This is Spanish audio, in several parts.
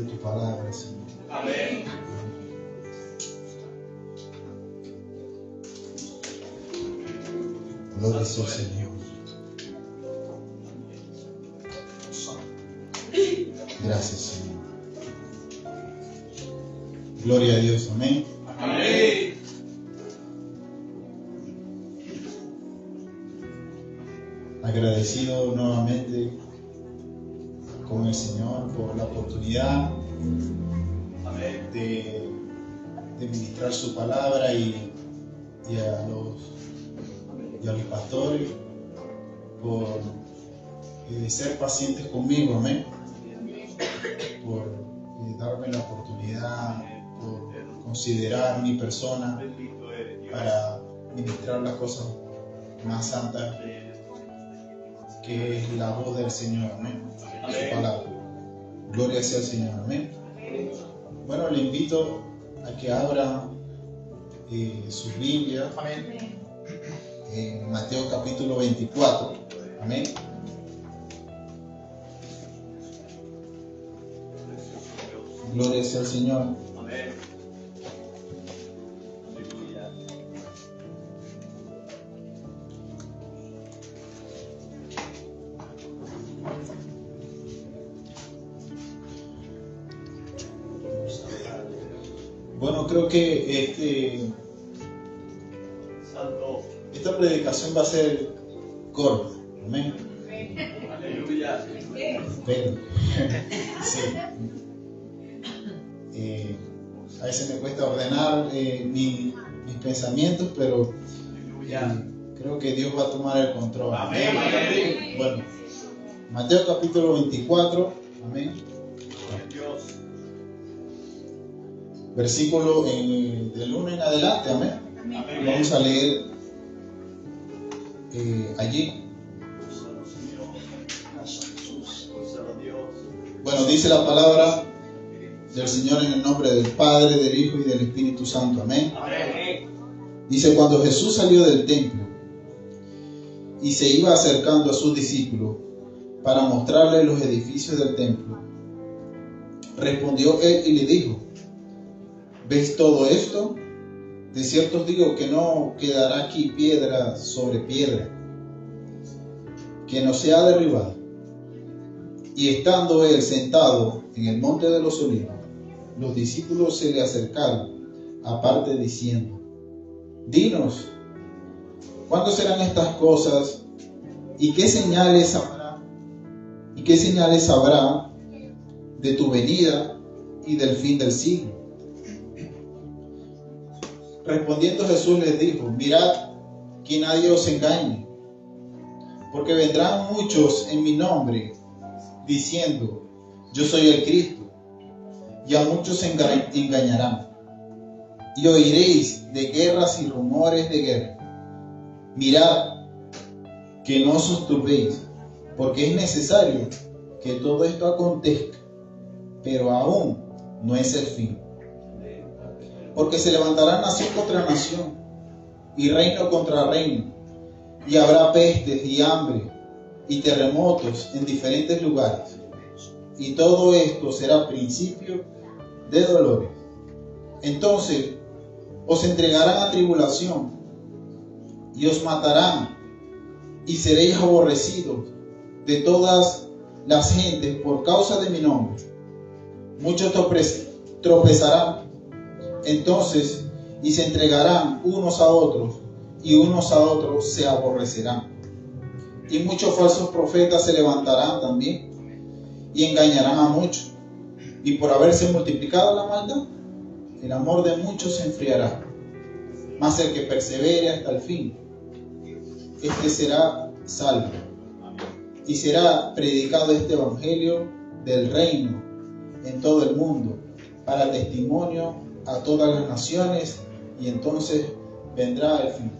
tu palabra, Señor. Amén. Gloria sea al Señor. Gracias, Señor. Gloria a Dios. Amén. Amén. Agradecido nuevamente con el Señor por la oportunidad de ministrar su palabra y a los pastores por ser pacientes conmigo, amén, por darme la oportunidad, por considerar mi persona para ministrar las cosas más santas que es la voz del Señor, amén, su palabra. Gloria sea al Señor, amén. Bueno, le invito a que abra su Biblia, amén, en Mateo capítulo 24, amén. Gloria sea al Señor. Amén. Bueno, creo que esta predicación va a ser corta, amén. Aleluya. Pero, sí. A veces me cuesta ordenar mis pensamientos, pero creo que Dios va a tomar el control. Amén. Bueno, Mateo capítulo 24, amén. Versículo del 1 en adelante, amén. Vamos a leer allí. Bueno, dice la palabra del Señor en el nombre del Padre, del Hijo y del Espíritu Santo, amén. Dice: cuando Jesús salió del templo y se iba acercando a sus discípulos para mostrarles los edificios del templo, respondió él y le dijo: ¿ves todo esto? De cierto os digo que no quedará aquí piedra sobre piedra que no sea derribada. Y estando él sentado en el monte de los olivos, los discípulos se le acercaron aparte diciendo: dinos, ¿cuándo serán estas cosas? ¿Y qué señales habrá? ¿Y qué señales habrá de tu venida y del fin del siglo? Respondiendo Jesús les dijo: mirad que nadie os engañe, porque vendrán muchos en mi nombre diciendo: yo soy el Cristo, y a muchos engañarán. Y oiréis de guerras y rumores de guerra. Mirad que no os turbéis, porque es necesario que todo esto acontezca, pero aún no es el fin. Porque se levantará nación contra nación, y reino contra reino, y habrá pestes y hambre, y terremotos en diferentes lugares. Y todo esto será principio de dolores. Entonces os entregarán a tribulación, y os matarán, y seréis aborrecidos de todas las gentes por causa de mi nombre. Muchos tropezarán entonces y se entregarán unos a otros, y unos a otros se aborrecerán. Y muchos falsos profetas se levantarán también y engañarán a muchos. Y por haberse multiplicado la maldad, el amor de muchos se enfriará. Mas el que persevere hasta el fin, este será salvo. Y será predicado este evangelio del reino en todo el mundo, para testimonio a todas las naciones, y entonces vendrá el fin.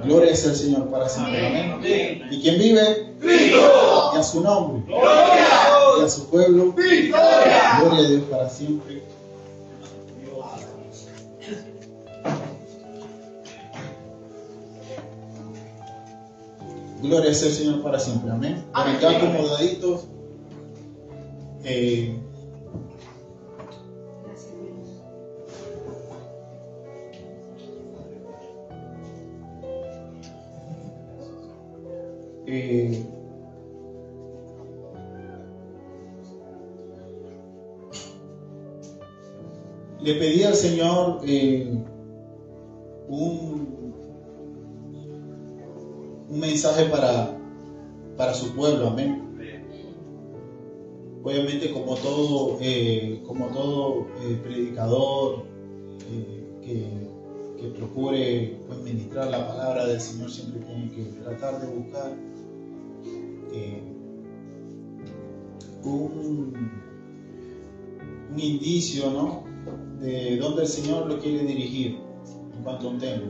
Gloria sea al Señor para siempre. Amén. ¿Y quién vive? Cristo. Y a su nombre. Gloria. Y a su pueblo. Victoria. Gloria a Dios para siempre. Gloria sea al Señor para siempre. Amén. Bueno, acá acomodaditos. le pedí al Señor un mensaje para su pueblo, amén. Obviamente, como todo predicador que procure pues, ministrar la palabra del Señor, siempre tiene que tratar de buscar un indicio, ¿no?, de dónde el Señor lo quiere dirigir en cuanto a un tema.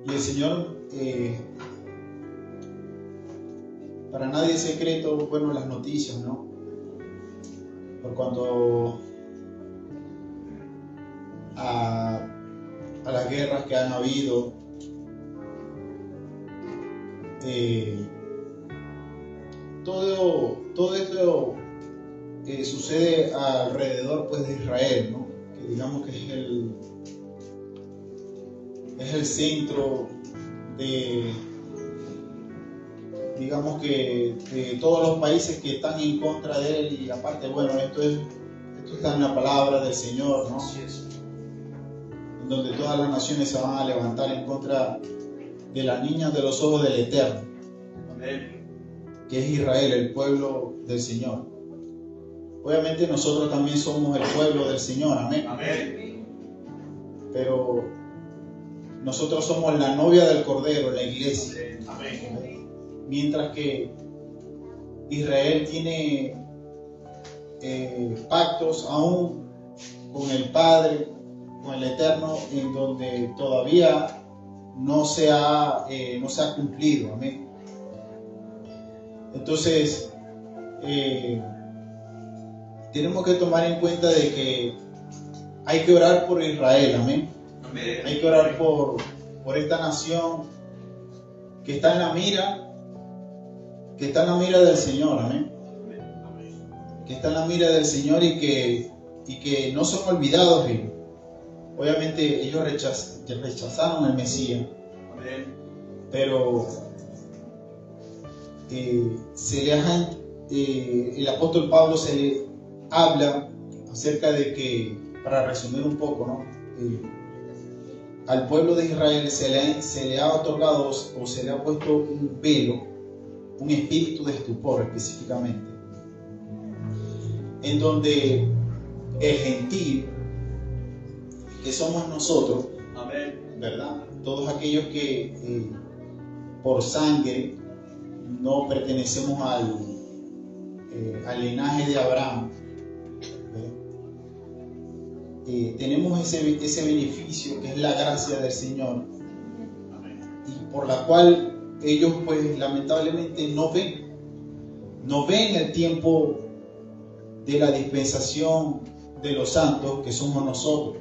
Y el Señor, para nadie es secreto, bueno, las noticias, ¿no? Por cuanto a las guerras que han habido, todo esto sucede alrededor pues de Israel, ¿no? Que digamos que es el centro de, digamos que de todos los países que están en contra de él. Y aparte, bueno, esto está en la palabra del Señor, ¿no? En donde todas las naciones se van a levantar en contra de la niña de los ojos del Eterno. Amén. Que es Israel, el pueblo del Señor. Obviamente nosotros también somos el pueblo del Señor, amén. Amén. Pero nosotros somos la novia del Cordero, la iglesia. Amén. Mientras que Israel tiene pactos aún con el Padre, con el Eterno, en donde todavía no se ha cumplido, amén. Entonces, tenemos que tomar en cuenta de que hay que orar por Israel, amén. Amén. Hay que orar por esta nación que está en la mira del Señor, amén. Que está en la mira del Señor y que no son olvidados ellos. Obviamente ellos rechazaron al Mesías, amén. Pero el apóstol Pablo se le habla acerca de que, para resumir un poco, ¿no? Al pueblo de Israel se le ha otorgado o se le ha puesto un velo, un espíritu de estupor específicamente, en donde el gentil, que somos nosotros, amén, ¿verdad? Todos aquellos que por sangre no pertenecemos al linaje de Abraham, tenemos ese beneficio que es la gracia del Señor, y por la cual ellos pues lamentablemente no ven el tiempo de la dispensación de los santos, que somos nosotros,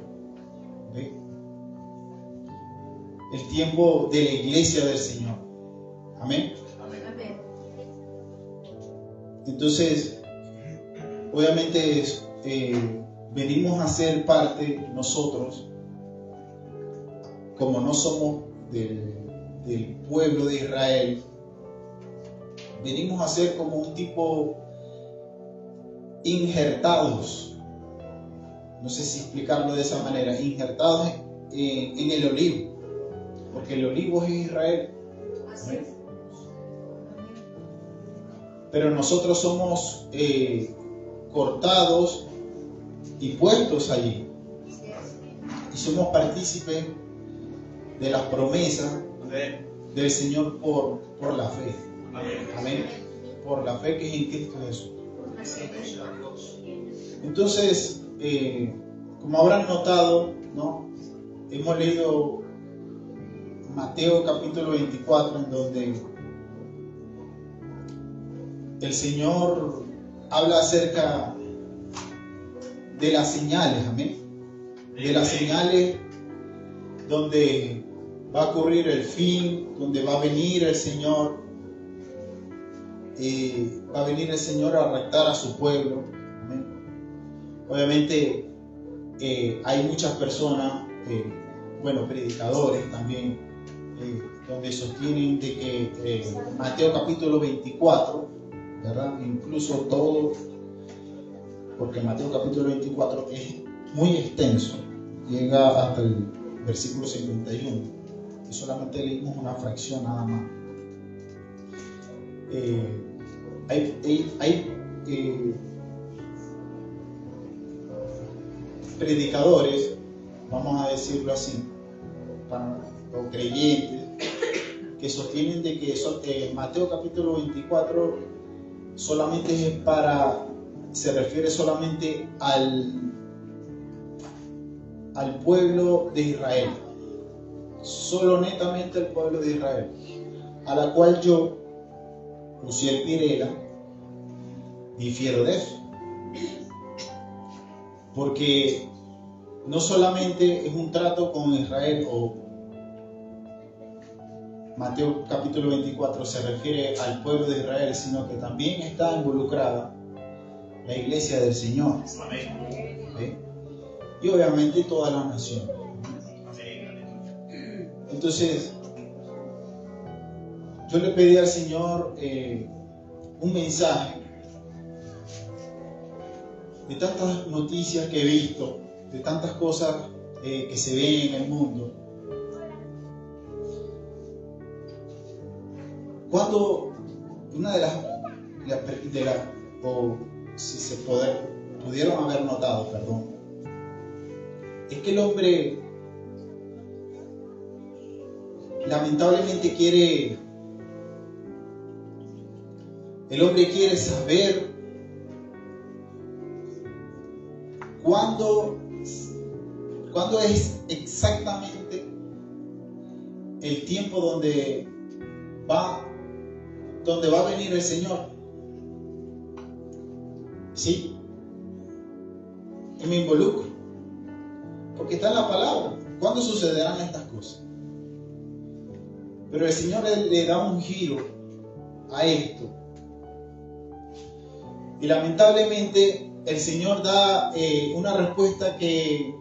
¿sí? El tiempo de la iglesia del Señor, amén. Entonces, obviamente venimos a ser parte nosotros, como no somos del pueblo de Israel, venimos a ser como un tipo injertados, no sé si explicarlo de esa manera, injertados en el olivo, porque el olivo es Israel. Así es. Pero nosotros somos cortados y puestos allí, y somos partícipes de las promesas del Señor por la fe. Amén. Por la fe que es en Cristo Jesús. Entonces, como habrán notado, ¿no? Hemos leído Mateo capítulo 24, en donde el Señor habla acerca de las señales, amén. De las señales donde va a ocurrir el fin, donde va a venir el Señor, a rectar a su pueblo, amén. Obviamente hay muchas personas, predicadores también, donde sostienen de que Mateo capítulo 24, ¿verdad? Incluso porque Mateo capítulo 24 es muy extenso, llega hasta el versículo 51 y solamente leímos una fracción nada más. Hay predicadores, vamos a decirlo así, o creyentes, que sostienen de que Mateo capítulo 24 solamente se refiere solamente al pueblo de Israel, solo netamente al pueblo de Israel, a la cual yo, Uziel Pirela, difiero de eso, porque no solamente es un trato con Israel, o Mateo capítulo 24 se refiere al pueblo de Israel, sino que también está involucrada la iglesia del Señor. ¿Sí? Y obviamente todas las naciones. Entonces, yo le pedí al Señor un mensaje de tantas noticias que he visto, de tantas cosas que se ven en el mundo. Cuando una de las o si se pudieron haber notado, perdón, es que el hombre lamentablemente quiere saber cuándo es exactamente el tiempo donde va a venir el Señor. ¿Sí? Y me involucro, porque está en la palabra. ¿Cuándo sucederán estas cosas? Pero el Señor le da un giro a esto. Y lamentablemente el Señor da una respuesta que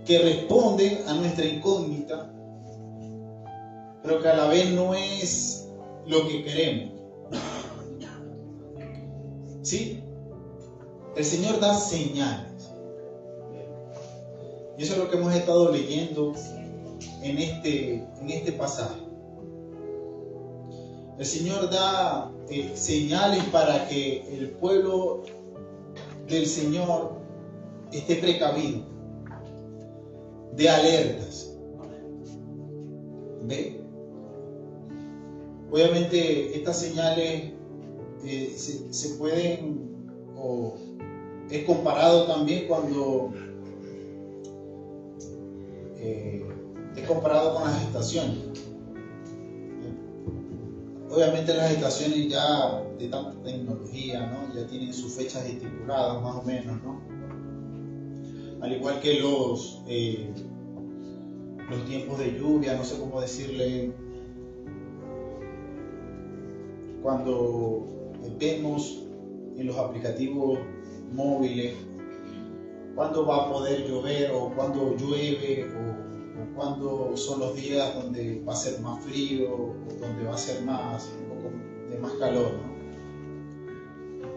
responde a nuestra incógnita, pero que a la vez no es lo que queremos. ¿Sí? El Señor da señales. Y eso es lo que hemos estado leyendo en este pasaje. El Señor da señales para que el pueblo del Señor esté precavido, de alertas. ¿Ve? Obviamente estas señales se pueden, o es comparado también cuando es comparado con las estaciones. Obviamente las estaciones ya de tanta tecnología, ¿no? Ya tienen sus fechas estipuladas más o menos, ¿no? Al igual que los tiempos de lluvia, no sé cómo decirle, cuando vemos en los aplicativos móviles cuándo va a poder llover, o cuándo llueve, o cuándo son los días donde va a ser más frío, o donde va a ser un poco de más calor, ¿no?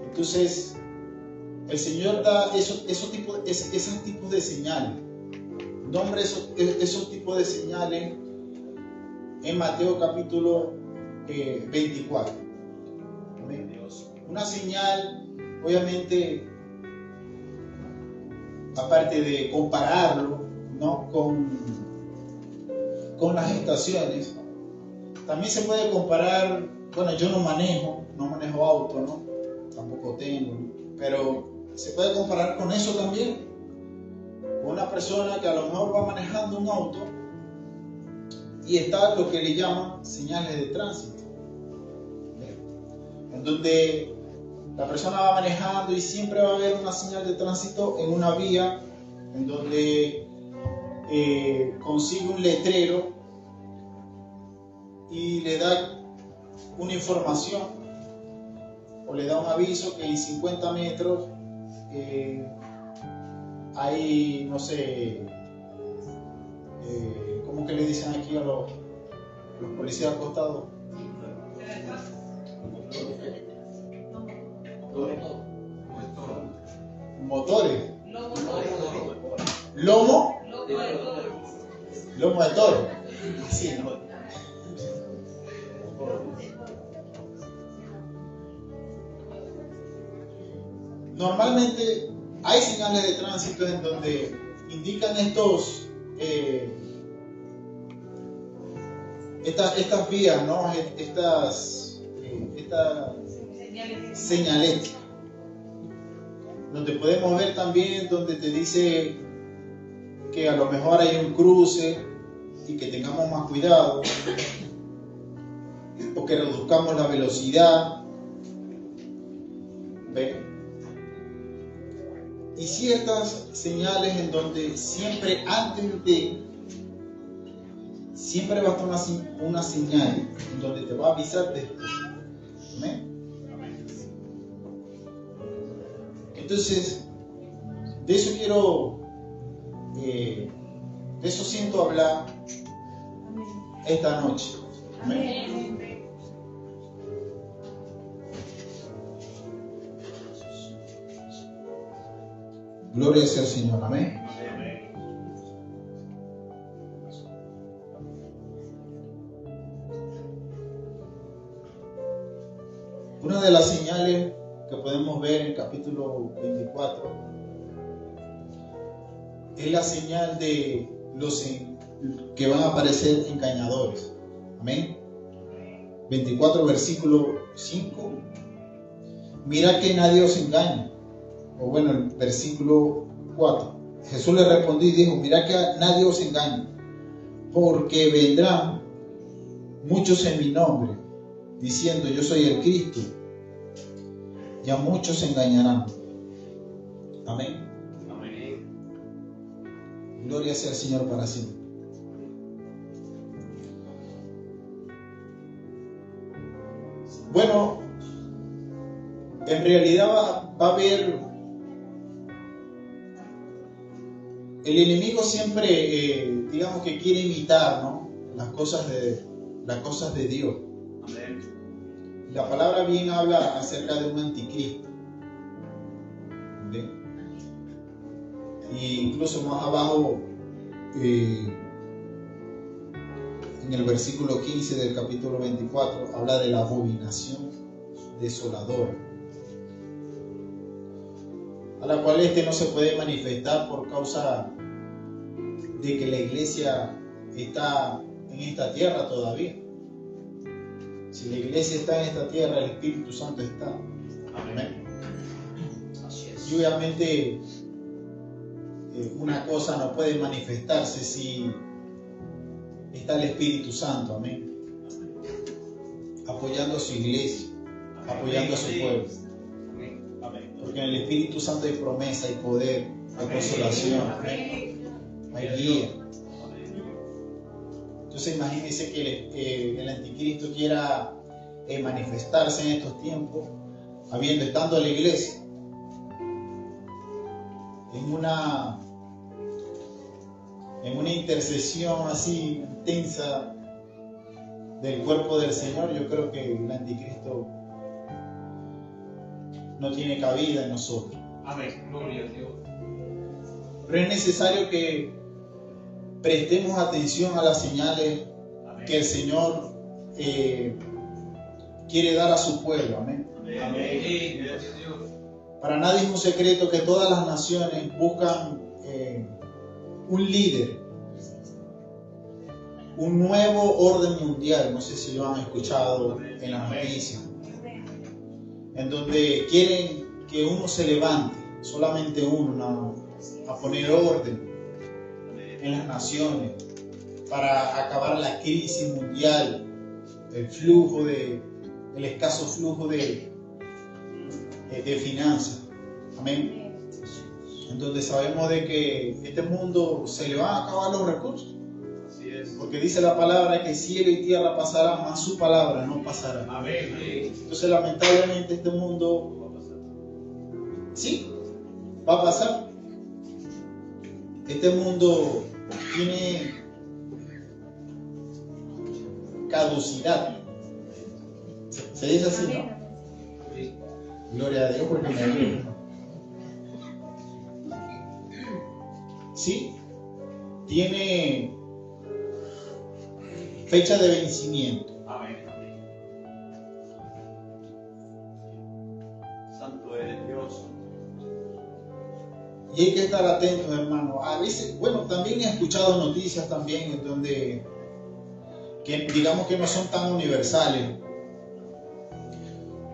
Entonces el Señor da esos tipos de señales, nombra esos tipos de señales en Mateo capítulo 24. Una señal, obviamente, aparte de compararlo, ¿no?, con las estaciones, también se puede comparar. Bueno, yo no manejo auto, ¿no? Tampoco tengo, pero se puede comparar con eso también. Una persona que a lo mejor va manejando un auto y está lo que le llaman señales de tránsito, en donde la persona va manejando y siempre va a haber una señal de tránsito en una vía, en donde consigue un letrero y le da una información o le da un aviso que en 50 metros hay, no sé, ¿cómo que le dicen aquí a los policías acostados? Motores. Lomo. Lomo de toro. Sí, ¿no? Normalmente hay señales de tránsito en donde indican estas vías, ¿no? Estas señales. Donde podemos ver también donde te dice que a lo mejor hay un cruce y que tengamos más cuidado o que reduzcamos la velocidad. ¿Ven? Y ciertas señales en donde siempre siempre va a estar una señal en donde te va a avisar después. ¿Amén? Entonces, de eso siento hablar esta noche. Amén. Gloria sea al Señor. Amén. Una de las señales que podemos ver en el capítulo 24 es la señal de los que van a aparecer engañadores. Amén. 24 versículo 5. Mira que nadie os engañe. O bueno, el versículo 4. Jesús le respondió y dijo: mira que nadie os engañe, porque vendrán muchos en mi nombre, diciendo yo soy el Cristo, y a muchos se engañarán. Amén. Amén. Gloria sea al Señor para siempre. Bueno, en realidad va a haber, el enemigo siempre, digamos que quiere imitar, ¿no? Las cosas de Dios. Amén. La palabra bien habla acerca de un anticristo. ¿Ven? Y incluso más abajo, en el versículo 15 del capítulo 24, habla de la abominación desoladora, a la cual no se puede manifestar por causa de que la iglesia está en esta tierra todavía. Si la iglesia está en esta tierra, el Espíritu Santo está. Amén. Y obviamente una cosa no puede manifestarse si está el Espíritu Santo. Amén. Apoyando a su iglesia, apoyando a su pueblo. Porque en el Espíritu Santo hay promesa, hay poder, hay consolación, hay guía. Entonces imagínense que el anticristo quiera manifestarse en estos tiempos, estando la iglesia en una intercesión así intensa del cuerpo del Señor. Yo creo que el anticristo no tiene cabida en nosotros. Amén. Gloria a Dios. Pero es necesario que prestemos atención a las señales que el Señor quiere dar a su pueblo. Amén. Amén. Para nadie es un secreto que todas las naciones buscan un líder, un nuevo orden mundial. No sé si lo han escuchado en las noticias, en donde quieren que uno se levante, solamente uno, a poner orden en las naciones para acabar la crisis mundial, el escaso flujo de finanzas. Amén. En donde sabemos de que este mundo se le van a acabar los recursos. Así es. Porque dice la palabra que cielo y tierra pasarán, mas su palabra no pasará. Amén. Entonces lamentablemente este mundo sí va a pasar. Este mundo tiene caducidad. Se dice así, ¿no? Sí. Gloria a Dios porque me ayuda. Sí, tiene fecha de vencimiento. Amén. Santo eres Dios. Y hay que estar atentos, hermano. A veces, bueno, también he escuchado noticias también en donde, que digamos que no son tan universales.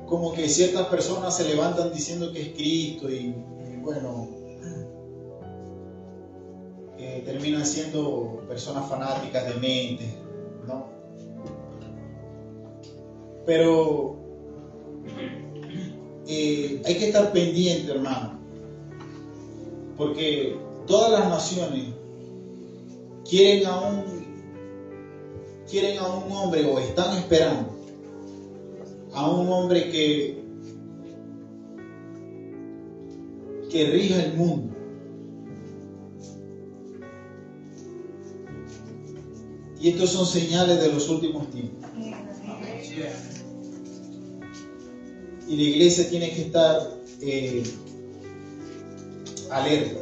Como que ciertas personas se levantan diciendo que es Cristo y bueno, terminan siendo personas fanáticas de mente, ¿no? Pero hay que estar pendiente, hermano, porque todas las naciones quieren a un hombre, o están esperando a un hombre que rija el mundo. Y estos son señales de los últimos tiempos. Y la iglesia tiene que estar alerta.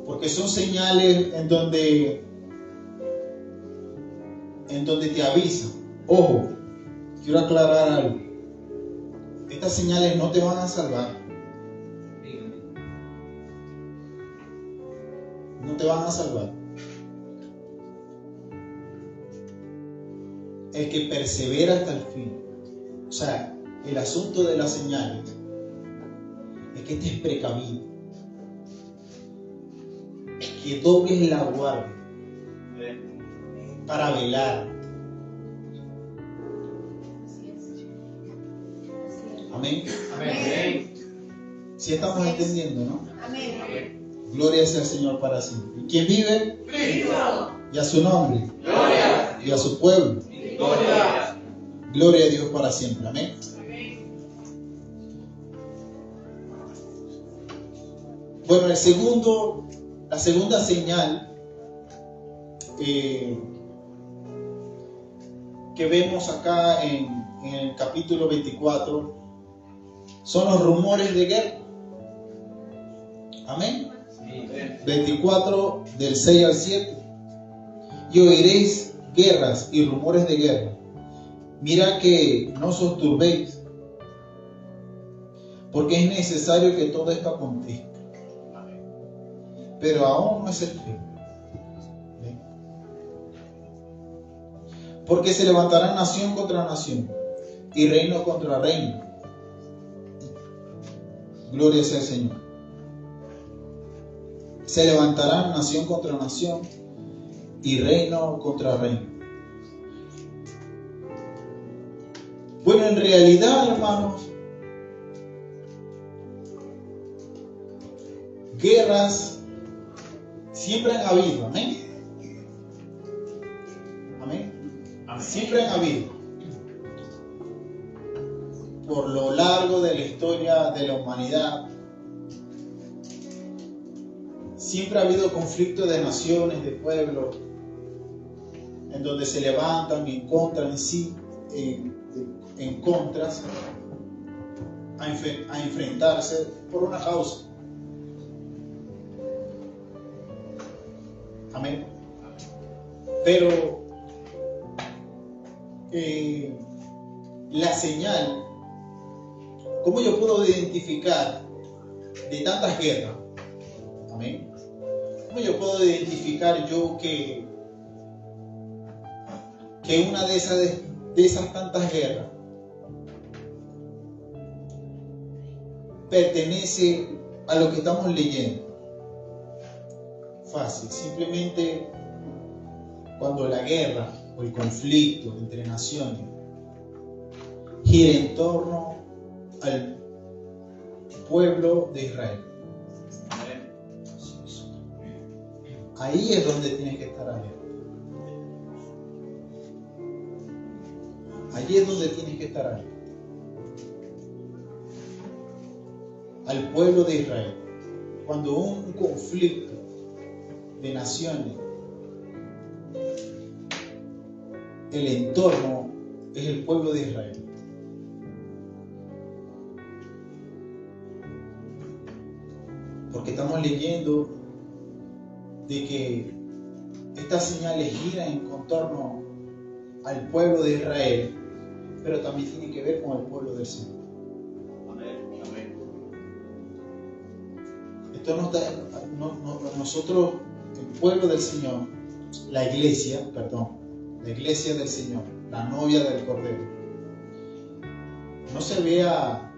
Porque son señales en donde te avisan. Ojo, quiero aclarar algo. Estas señales no te van a salvar. No te van a salvar. El que persevera hasta el fin. O sea, el asunto de las señales es que estés precavido, que dobles la guardia para velar. Amén. Amén. Si estamos entendiendo, ¿no? Amén. Gloria sea al Señor para siempre. ¿Y quién vive? Cristo. Y a su nombre. Gloria. Y a su pueblo. Gloria. Gloria a Dios para siempre. Amén. Bueno, la segunda señal que vemos acá en el capítulo 24 son los rumores de guerra. Amén. 24 del 6 al 7. Y oiréis guerras y rumores de guerra. Mira que no os turbéis, porque es necesario que todo esto acontezca. Pero aún no es el fin. Porque se levantará nación contra nación y reino contra reino. Gloria sea al Señor. Se levantará nación contra nación y reino contra reino. Bueno, en realidad, hermanos, guerras siempre han habido. Amén. Amén. Siempre han habido. Por lo largo de la historia de la humanidad, siempre ha habido conflictos de naciones, de pueblos, en donde se levantan y encontran en contras a enfrentarse por una causa. Amén. Pero la señal, ¿cómo yo puedo identificar de tantas guerras? Amén. ¿Cómo yo puedo identificar yo que una de esas tantas guerras pertenece a lo que estamos leyendo? Fácil, simplemente cuando la guerra o el conflicto entre naciones gira en torno al pueblo de Israel. Ahí es donde tienes que estar alerta. Allí es donde tienes que estar alerta. Al pueblo de Israel. Cuando un conflicto de naciones, el entorno es el pueblo de Israel. Porque estamos leyendo de que estas señales giran en torno al pueblo de Israel, pero también tienen que ver con el pueblo del Señor. Amén. Amén. Esto nosotros, el pueblo del Señor, la iglesia del Señor, la novia del Cordero, no se vea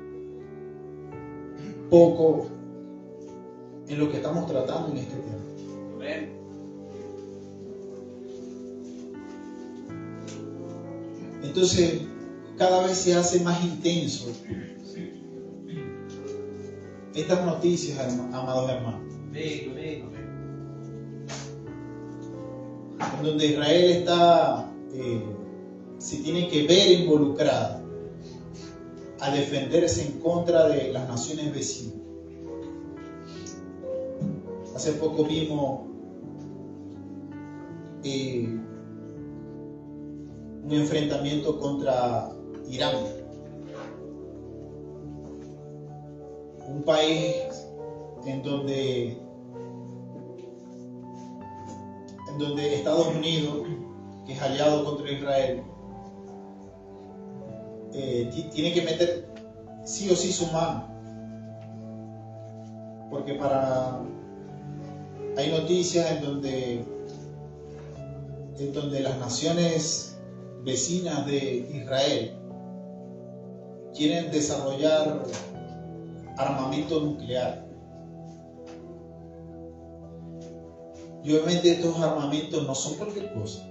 poco en lo que estamos tratando en este tema. Amén. Entonces, cada vez se hace más intenso estas noticias, amados hermanos, en donde Israel está, se tiene que ver involucrada a defenderse en contra de las naciones vecinas. Hace poco vimos un enfrentamiento contra Irán, un país en donde Estados Unidos, que es aliado contra Israel, tiene que meter sí o sí su mano, porque hay noticias en donde las naciones vecinas de Israel quieren desarrollar armamento nuclear. Y obviamente estos armamentos no son cualquier cosa.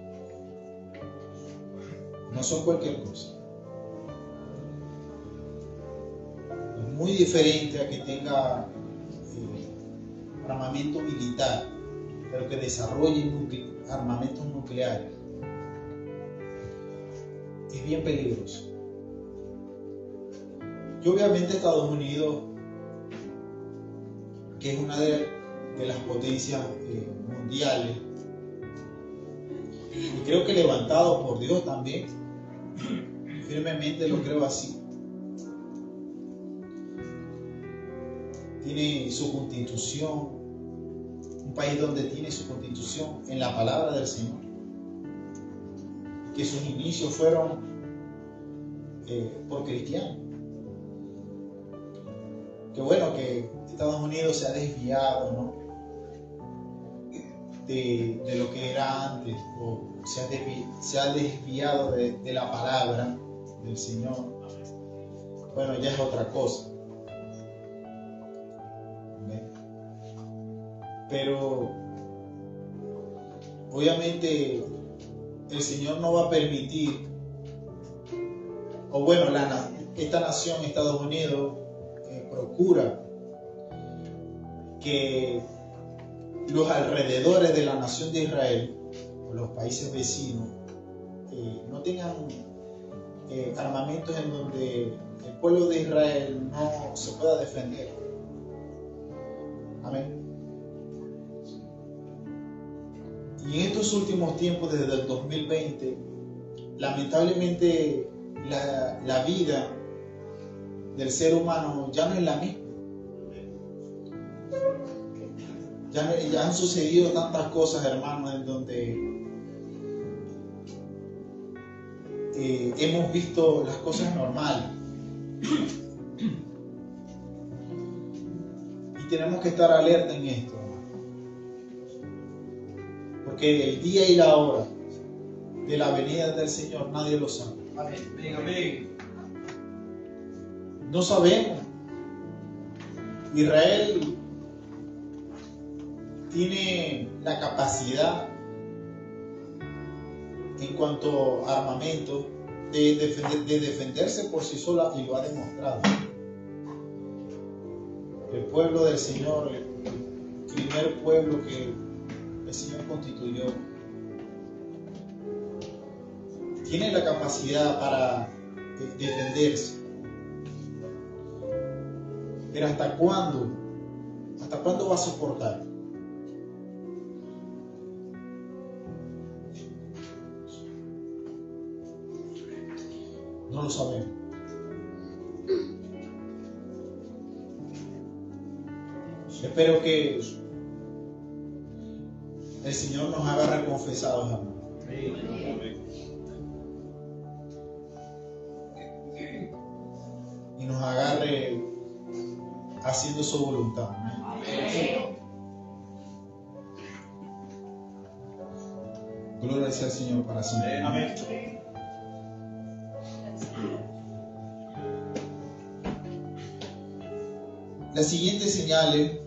No son cualquier cosa. Es muy diferente a que tenga armamento militar, pero que desarrolle armamentos nucleares. Es bien peligroso. Y obviamente Estados Unidos, que es una de las potencias mundiales, y creo que levantado por Dios también, firmemente lo creo así, tiene su constitución, un país donde tiene su constitución en la palabra del Señor, que sus inicios fueron por cristianos. Que bueno, que Estados Unidos se ha desviado, ¿no?, de lo que era antes, o se ha desviado de la palabra del Señor. Bueno, ya es otra cosa. Pero obviamente el Señor no va a permitir, o bueno, esta nación, Estados Unidos, procura que los alrededores de la nación de Israel, o los países vecinos, no tengan armamentos en donde el pueblo de Israel no se pueda defender. Amén. Y en estos últimos tiempos, desde el 2020, lamentablemente la vida del ser humano ya no es la misma. Ya han sucedido tantas cosas, hermanos, en donde hemos visto las cosas normales. Y tenemos que estar alerta en esto, porque el día y la hora de la venida del Señor nadie lo sabe. Amén. No sabemos. Israel tiene la capacidad en cuanto a armamento de defenderse por sí sola, y lo ha demostrado. El pueblo del Señor, el primer pueblo que el Señor constituyó, tiene la capacidad para defenderse. Pero ¿hasta cuándo? ¿Hasta cuándo va a soportar? No lo sabemos. Espero que el Señor nos haga reconfesados, hermano. Y nos agarre haciendo su voluntad. Amén. Gloria sea al Señor para siempre. Amén. Las siguientes señales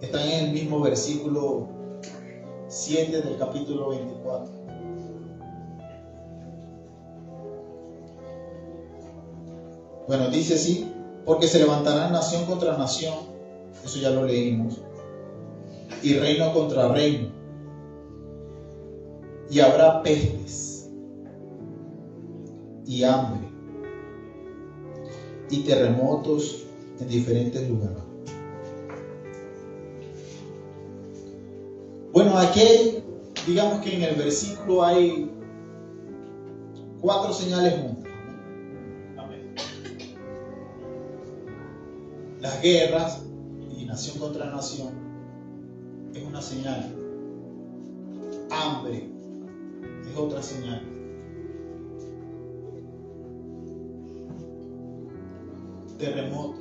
están en el mismo versículo 7 del capítulo 24. Bueno, dice así: porque se levantará nación contra nación, eso ya lo leímos, y reino contra reino, y habrá pestes y hambre y terremotos en diferentes lugares. Bueno, aquí digamos que en el versículo hay 4 señales juntas. Amén. Las guerras y nación contra nación es una señal. Hambre es otra señal. Terremoto,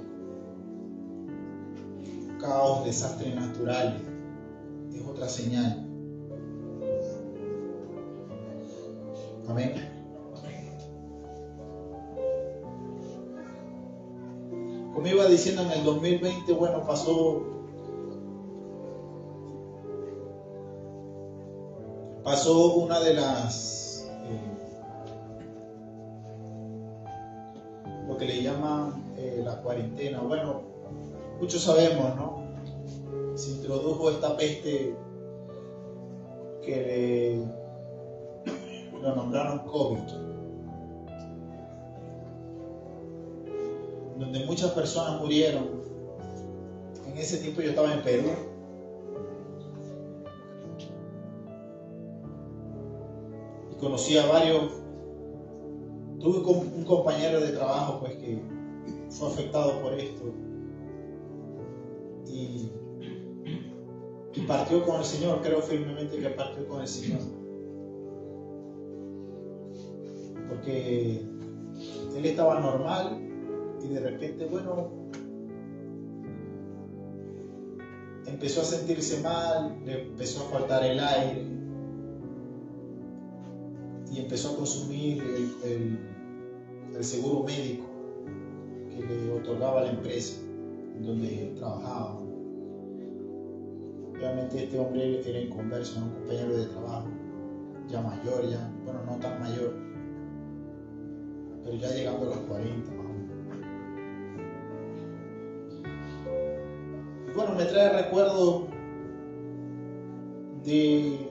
caos, desastres naturales es otra señal. Amén. Como iba diciendo, en el 2020, bueno, pasó una de las lo que le llaman la cuarentena. Bueno, muchos sabemos, ¿no? Se introdujo esta peste que lo nombraron COVID, donde muchas personas murieron. En ese tiempo yo estaba en Perú. Y conocí a varios. Tuve un compañero de trabajo pues que fue afectado por esto y partió con el Señor. Creo firmemente que partió con el Señor, porque él estaba normal y de repente, bueno, empezó a sentirse mal, le empezó a faltar el aire y empezó a consumir el seguro médico que le otorgaba la empresa donde trabajaba. Obviamente este hombre era inconverso, un compañero de trabajo, ya mayor, bueno, no tan mayor, pero ya llegando a los 40 más o menos. Y bueno, me trae recuerdo de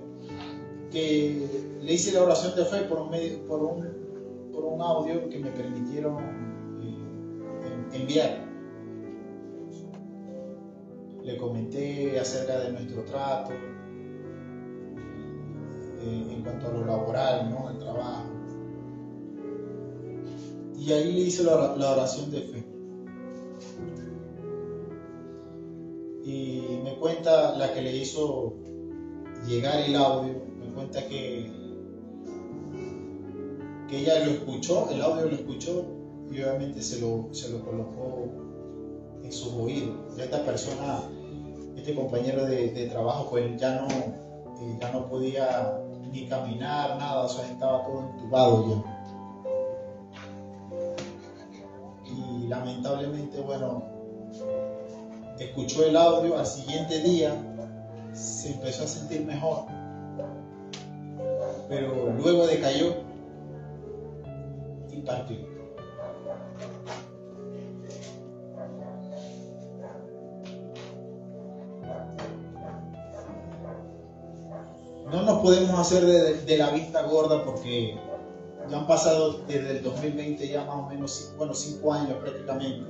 que le hice la oración de fe por un audio que me permitieron enviar. Le comenté acerca de nuestro trato en cuanto a lo laboral, ¿no? El trabajo. Y ahí le hice la oración de fe. Y me cuenta la que le hizo llegar el audio, me cuenta que ella lo escuchó, el audio lo escuchó y obviamente se lo colocó en sus oídos. Ya esta persona, este compañero de trabajo, pues ya no podía ni caminar, nada, o sea, estaba todo entubado ya. Y lamentablemente, bueno, escuchó el audio, al siguiente día se empezó a sentir mejor, pero luego decayó y partió. No nos podemos hacer de la vista gorda, porque ya han pasado desde el 2020 ya más o menos, 5 años prácticamente.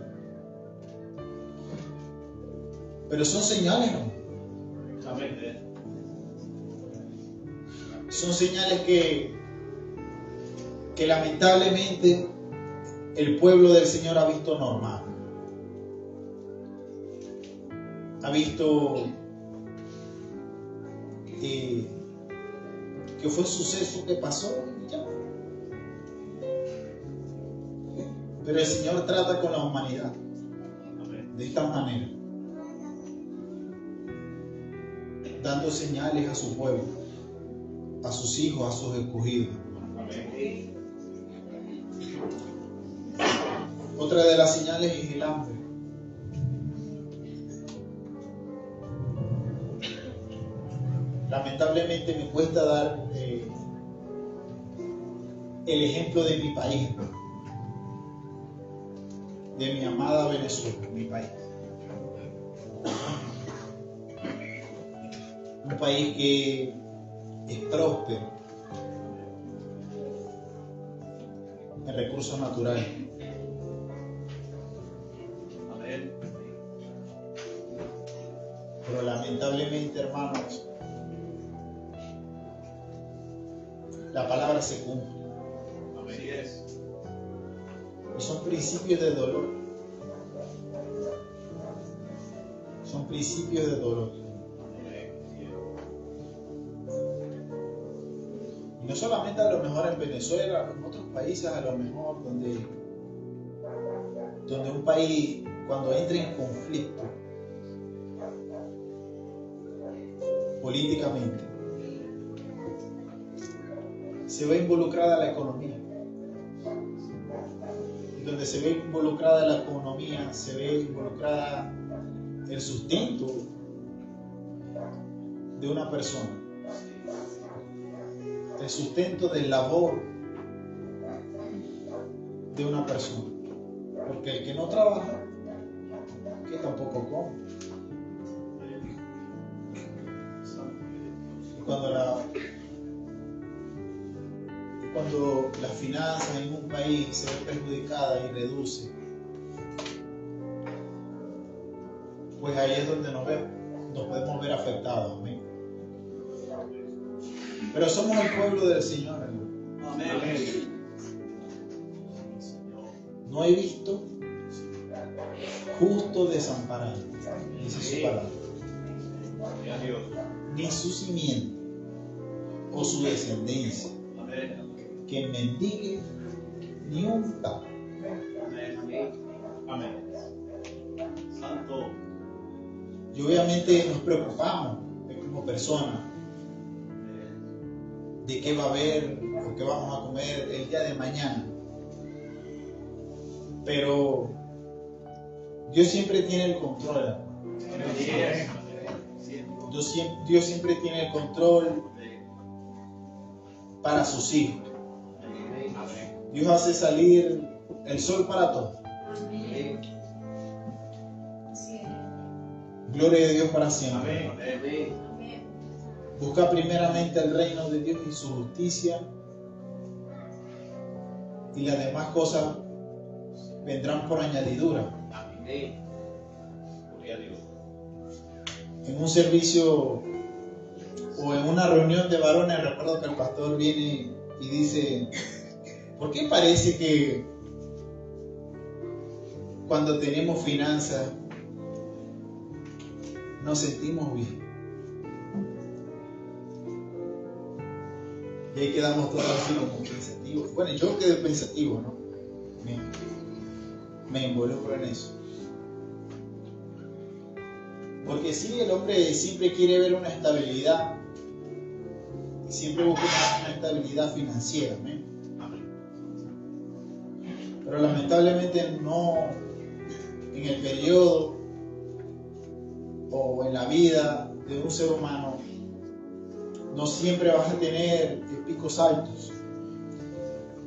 Pero son señales, ¿no? Son señales que que lamentablemente el pueblo del Señor ha visto normal. Ha visto que fue un suceso que pasó y ya. Pero el Señor trata con la humanidad de esta manera, dando señales a su pueblo, a sus hijos, a sus escogidos. Otra de las señales es el hambre. Lamentablemente me cuesta dar el ejemplo de mi país, de mi amada Venezuela, mi país. Un país que es próspero en recursos naturales. Pero lamentablemente, hermanos, la palabra se cumple. Así es. Y son principios de dolor. Son principios de dolor. Y no solamente a lo mejor en Venezuela, en otros países a lo mejor donde un país cuando entra en conflicto políticamente, se ve involucrada la economía. Y donde se ve involucrada la economía, se ve involucrada el sustento de una persona, el sustento del labor de una persona. Porque el que no trabaja, que tampoco come. Y cuando las finanzas en un país se ven perjudicadas y reduce, pues ahí es donde nos podemos ver afectados. Amén. Pero somos el pueblo del Señor, hermano. Amén. No he visto justo desamparado, dice su palabra, ni su simiente o su descendencia que mendigue ni un tapo. Amén. Santo. Y obviamente nos preocupamos como personas de qué va a haber o qué vamos a comer el día de mañana. Pero Dios siempre tiene el control, hermano. Dios siempre tiene el control para sus hijos. Dios hace salir el sol para todos. Gloria a Dios para siempre. Busca primeramente el reino de Dios y su justicia, y las demás cosas vendrán por añadidura. En un servicio o en una reunión de varones, recuerdo que el pastor viene y dice: ¿por qué parece que cuando tenemos finanzas nos sentimos bien? Y ahí quedamos todos así como pensativos. Bueno, yo quedé pensativo, ¿no? Me involucro en eso. Porque sí, el hombre siempre quiere ver una estabilidad. Y siempre busca una estabilidad financiera, ¿no? Pero lamentablemente no, en el periodo o en la vida de un ser humano, no siempre vas a tener picos altos,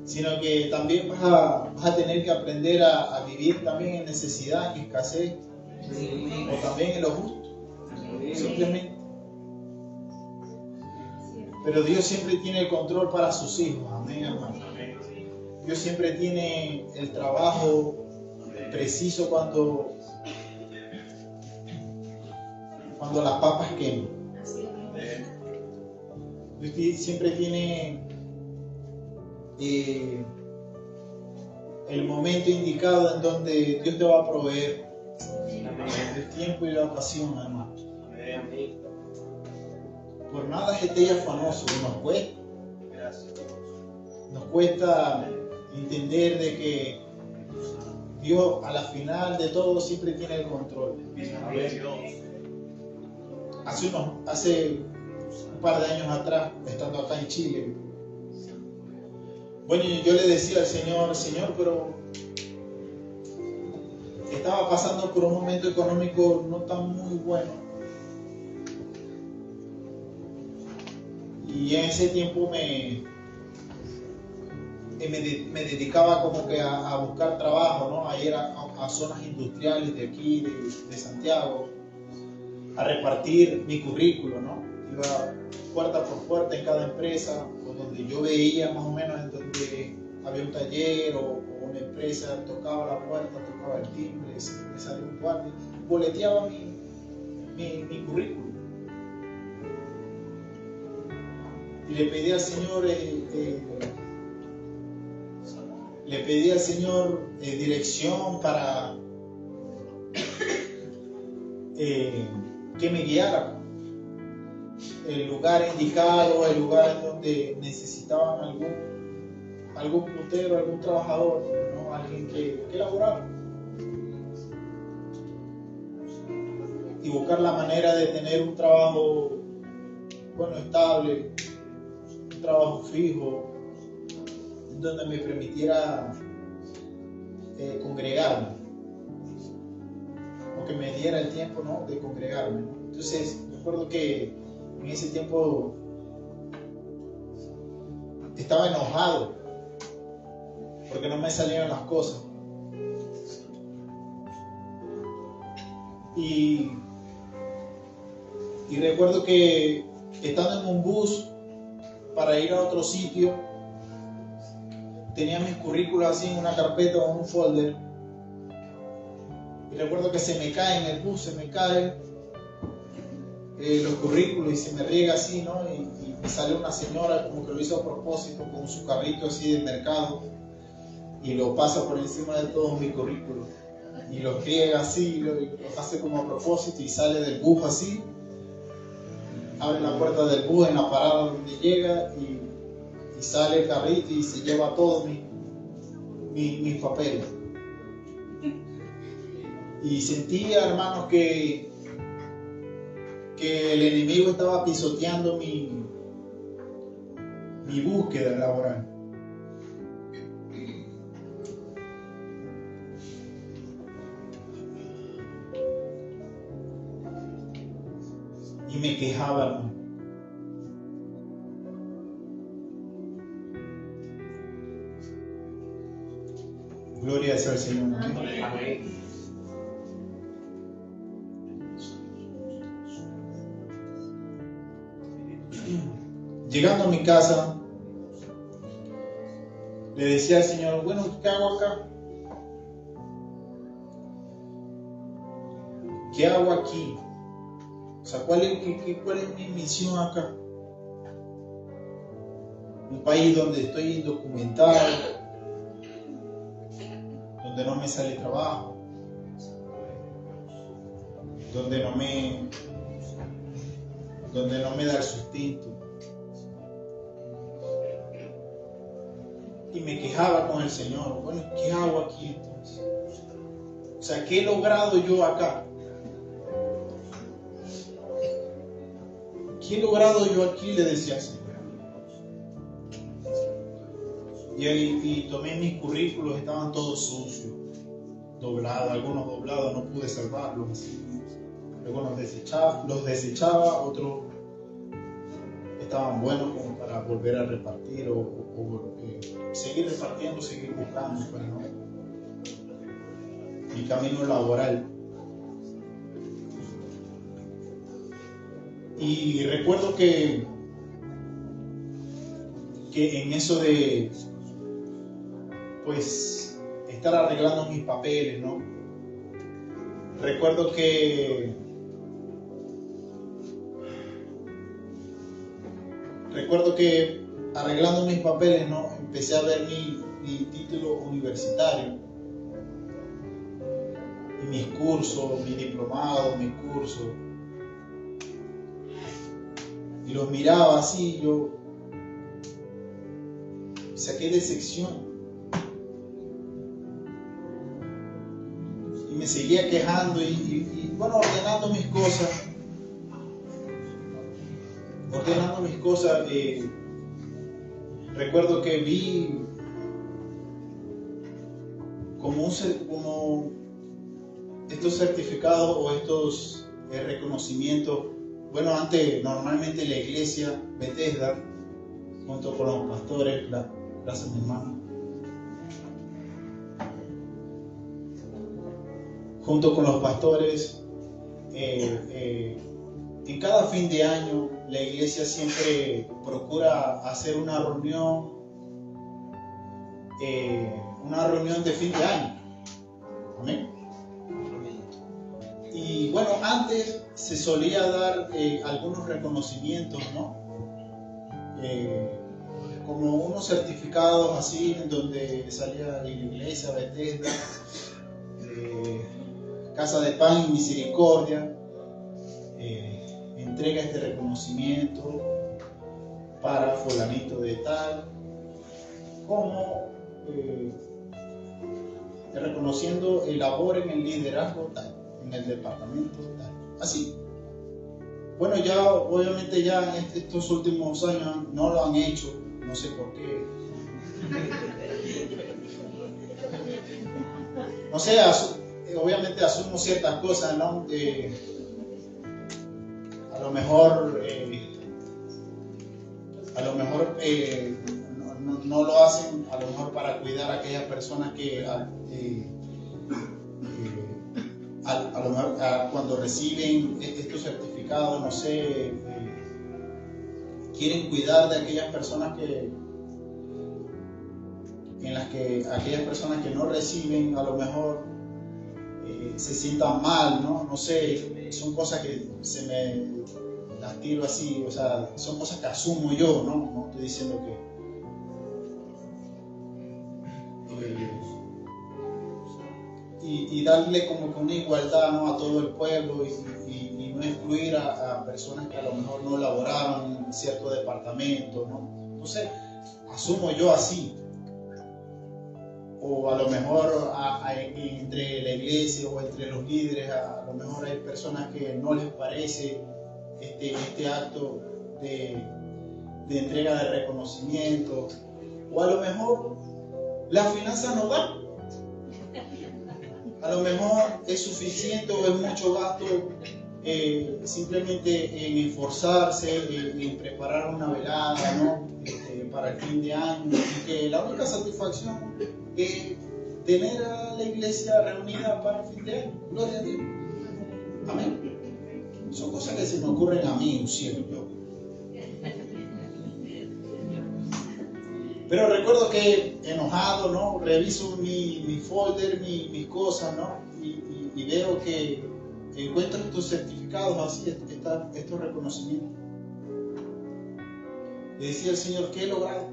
sino que también vas a tener que aprender a vivir también en necesidad, en escasez, o también en lo justo, simplemente. Pero Dios siempre tiene el control para sus hijos, amén, hermano. Dios siempre tiene el trabajo preciso cuando las papas queman. Dios siempre tiene el momento indicado en donde Dios te va a proveer el tiempo y la ocasión, hermano. Amén. Por nada estéis afanosos, nos cuesta. Gracias. Nos cuesta entender de que Dios a la final de todo siempre tiene el control. Hace un par de años atrás, estando acá en Chile, bueno, yo le decía al Señor, pero estaba pasando por un momento económico no tan muy bueno. Y en ese tiempo me dedicaba como que a buscar trabajo, ¿no? A ir a zonas industriales de aquí, de Santiago, a repartir mi currículo, ¿no? Iba puerta por puerta en cada empresa, donde yo veía más o menos en donde había un taller o una empresa, tocaba la puerta, tocaba el timbre, me salía un guardia, boleteaba mi currículo. Y le pedí al Señor dirección para que me guiara el lugar indicado, el lugar en donde necesitaban algún puntero, algún trabajador, ¿no? Alguien que laborara. Y buscar la manera de tener un trabajo, bueno, estable, un trabajo fijo, donde me permitiera congregarme, o que me diera el tiempo, ¿no? De congregarme, ¿no? Entonces recuerdo que en ese tiempo estaba enojado porque no me salían las cosas, y recuerdo que estando en un bus para ir a otro sitio, tenía mis currículos así en una carpeta o en un folder, y recuerdo que se me cae en el bus, se me caen los currículos y se me riega así, ¿no? Y me sale una señora como que lo hizo a propósito con su carrito así de mercado y lo pasa por encima de todos mis currículos y lo riega así, lo hace como a propósito y sale del bus así, abre la puerta del bus en la parada donde llega y sale el carrito y se lleva todos mis papeles. Y sentía, hermanos, que el enemigo estaba pisoteando mi búsqueda laboral. Y me quejaba, hermano. Gloria sea al Señor. Amén. Llegando a mi casa, le decía al Señor, bueno, ¿qué hago acá? ¿Qué hago aquí? O sea, ¿cuál es mi misión acá? Un país donde estoy indocumentado, donde no me sale trabajo, donde no me da el sustento. Y me quejaba con el Señor, bueno, ¿qué hago aquí entonces? O sea, ¿qué he logrado yo acá? ¿Qué he logrado yo aquí? Le decía al Señor. Y tomé mis currículos, estaban todos sucios, doblados, algunos doblados, no pude salvarlos así. Algunos los desechaba, otros estaban buenos como para volver a repartir o seguir repartiendo, seguir buscando, pues, ¿no? Mi camino laboral. Y recuerdo que en eso de, pues, estar arreglando mis papeles, ¿no? Recuerdo que arreglando mis papeles, ¿no? Empecé a ver mi título universitario y mis cursos, mi diplomado, mi curso. Y los miraba así, yo saqué de sección. Y me seguía quejando y bueno, ordenando mis cosas. Recuerdo que vi como estos certificados o estos reconocimientos. Bueno, antes normalmente la iglesia Bethesda, junto con los pastores, gracias mi hermano, junto con los pastores, en cada fin de año la iglesia siempre procura hacer una reunión de fin de año. Amén. Y bueno, antes se solía dar algunos reconocimientos, ¿no? Como unos certificados así, en donde salía la iglesia Bethesda, Casa de Pan y Misericordia, entrega este reconocimiento para fulanito de tal, como reconociendo el labor en el liderazgo tal, en el departamento tal, así. Bueno, ya obviamente ya en estos últimos años no lo han hecho, no sé por qué. No sé, obviamente asumo ciertas cosas, ¿no? A lo mejor no lo hacen a lo mejor para cuidar a aquellas personas que a lo mejor cuando reciben estos certificados, no sé, quieren cuidar de aquellas personas aquellas personas que no reciben a lo mejor se sientan mal, ¿no? No sé, son cosas que se me las tiro así, o sea, son cosas que asumo yo, ¿no? No estoy diciendo que y darle como que una igualdad, ¿no? A todo el pueblo y no excluir a personas que a lo mejor no laboraron en cierto departamento, ¿no? Entonces, asumo yo así. O a lo mejor entre la iglesia o entre los líderes, a lo mejor hay personas que no les parece este acto de entrega de reconocimiento, o a lo mejor las finanzas no dan, a lo mejor es suficiente o es mucho gasto simplemente en esforzarse, en preparar una velada, ¿no? Para el fin de año, y que la única satisfacción es tener a la iglesia reunida para el fin de año. Gloria a Dios. Amén. Son cosas que se me ocurren a mí, un cielo yo. Pero recuerdo que enojado, ¿no? Reviso mi folder, mis cosas, ¿no? Y veo que encuentro estos certificados así, estos reconocimientos. Y decía el Señor, ¿qué he logrado?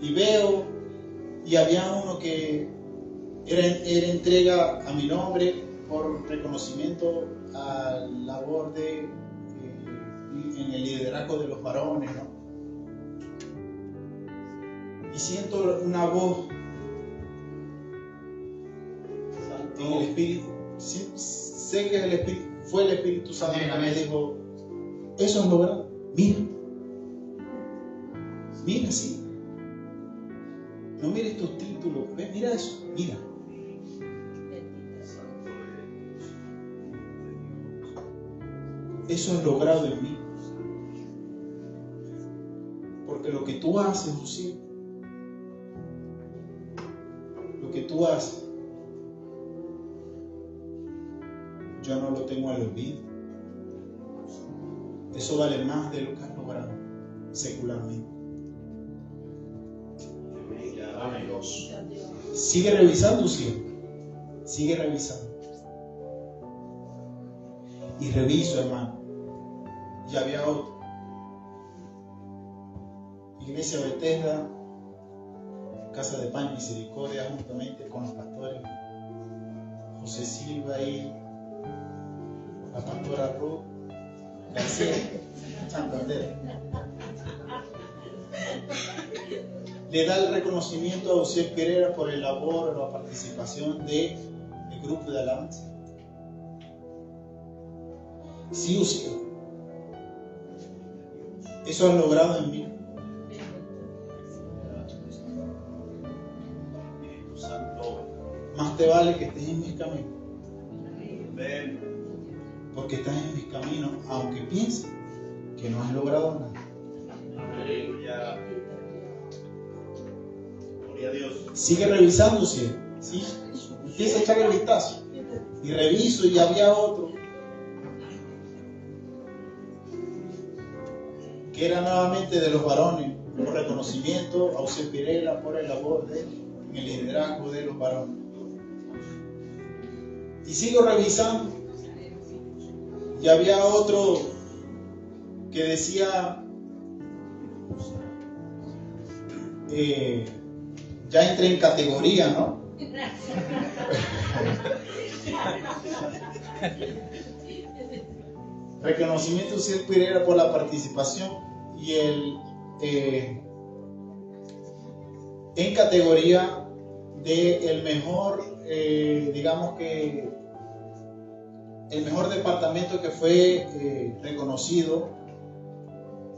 Y veo, y había uno que era entrega a mi nombre por reconocimiento a la labor en el liderazgo de los varones, ¿no? Y siento una voz en el Espíritu. Sé que fue el Espíritu Santo que me dijo, eso es logrado. Mira, sí. No mires tus títulos, mira eso, mira. Eso es logrado en mí. Porque lo que tú haces, José, lo que tú haces, yo no lo tengo al olvido. Eso vale más de lo que has logrado secularmente. Sigue revisando siempre. Sigue revisando. Y reviso, hermano. Y había otro. Iglesia Bethesda, Casa de Pan y Misericordia, juntamente con los pastores José Silva y la pastora Ruth García Santander. Le da el reconocimiento a Uciel Pereira por el labor o la participación del grupo de alabanza. Sí, Uciel, eso has logrado en mí. Más te vale que estés en mis caminos, porque estás en mis caminos, aunque pienses que no has logrado nada. Gloria a Dios. Sigue revisando, ¿sí? ¿Sí? Empieza a echarle el vistazo. Y reviso y había otro que era nuevamente de los varones, por reconocimiento a Uciel Pereira por el labor en el liderazgo de los varones. Y sigo revisando y había otro que decía ya entré en categoría, ¿no? Reconocimiento a Uciel Pereira por la participación y el en categoría de el mejor, digamos que el mejor departamento que fue reconocido,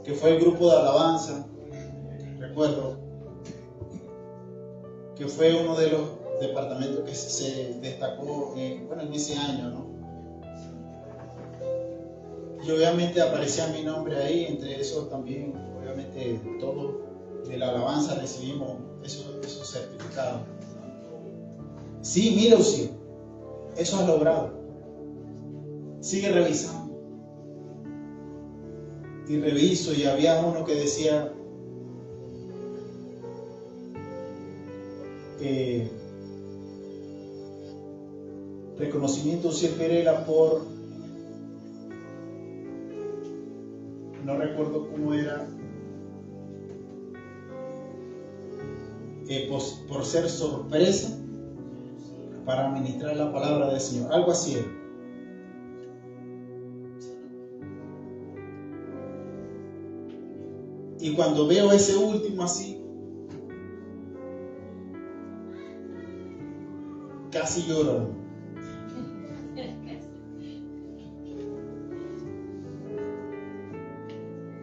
que fue el grupo de alabanza. Recuerdo que fue uno de los departamentos que se destacó en ese año, ¿no? Y obviamente aparecía mi nombre ahí, entre esos también, obviamente todos de la alabanza recibimos esos certificados. Sí, mira, Uciel, eso has logrado. Sigue revisando. Y reviso y había uno que decía reconocimiento a Uciel Pereira por, no recuerdo cómo era, por ser sorpresa para ministrar la palabra del Señor, algo así era. Y cuando veo ese último así, casi lloro.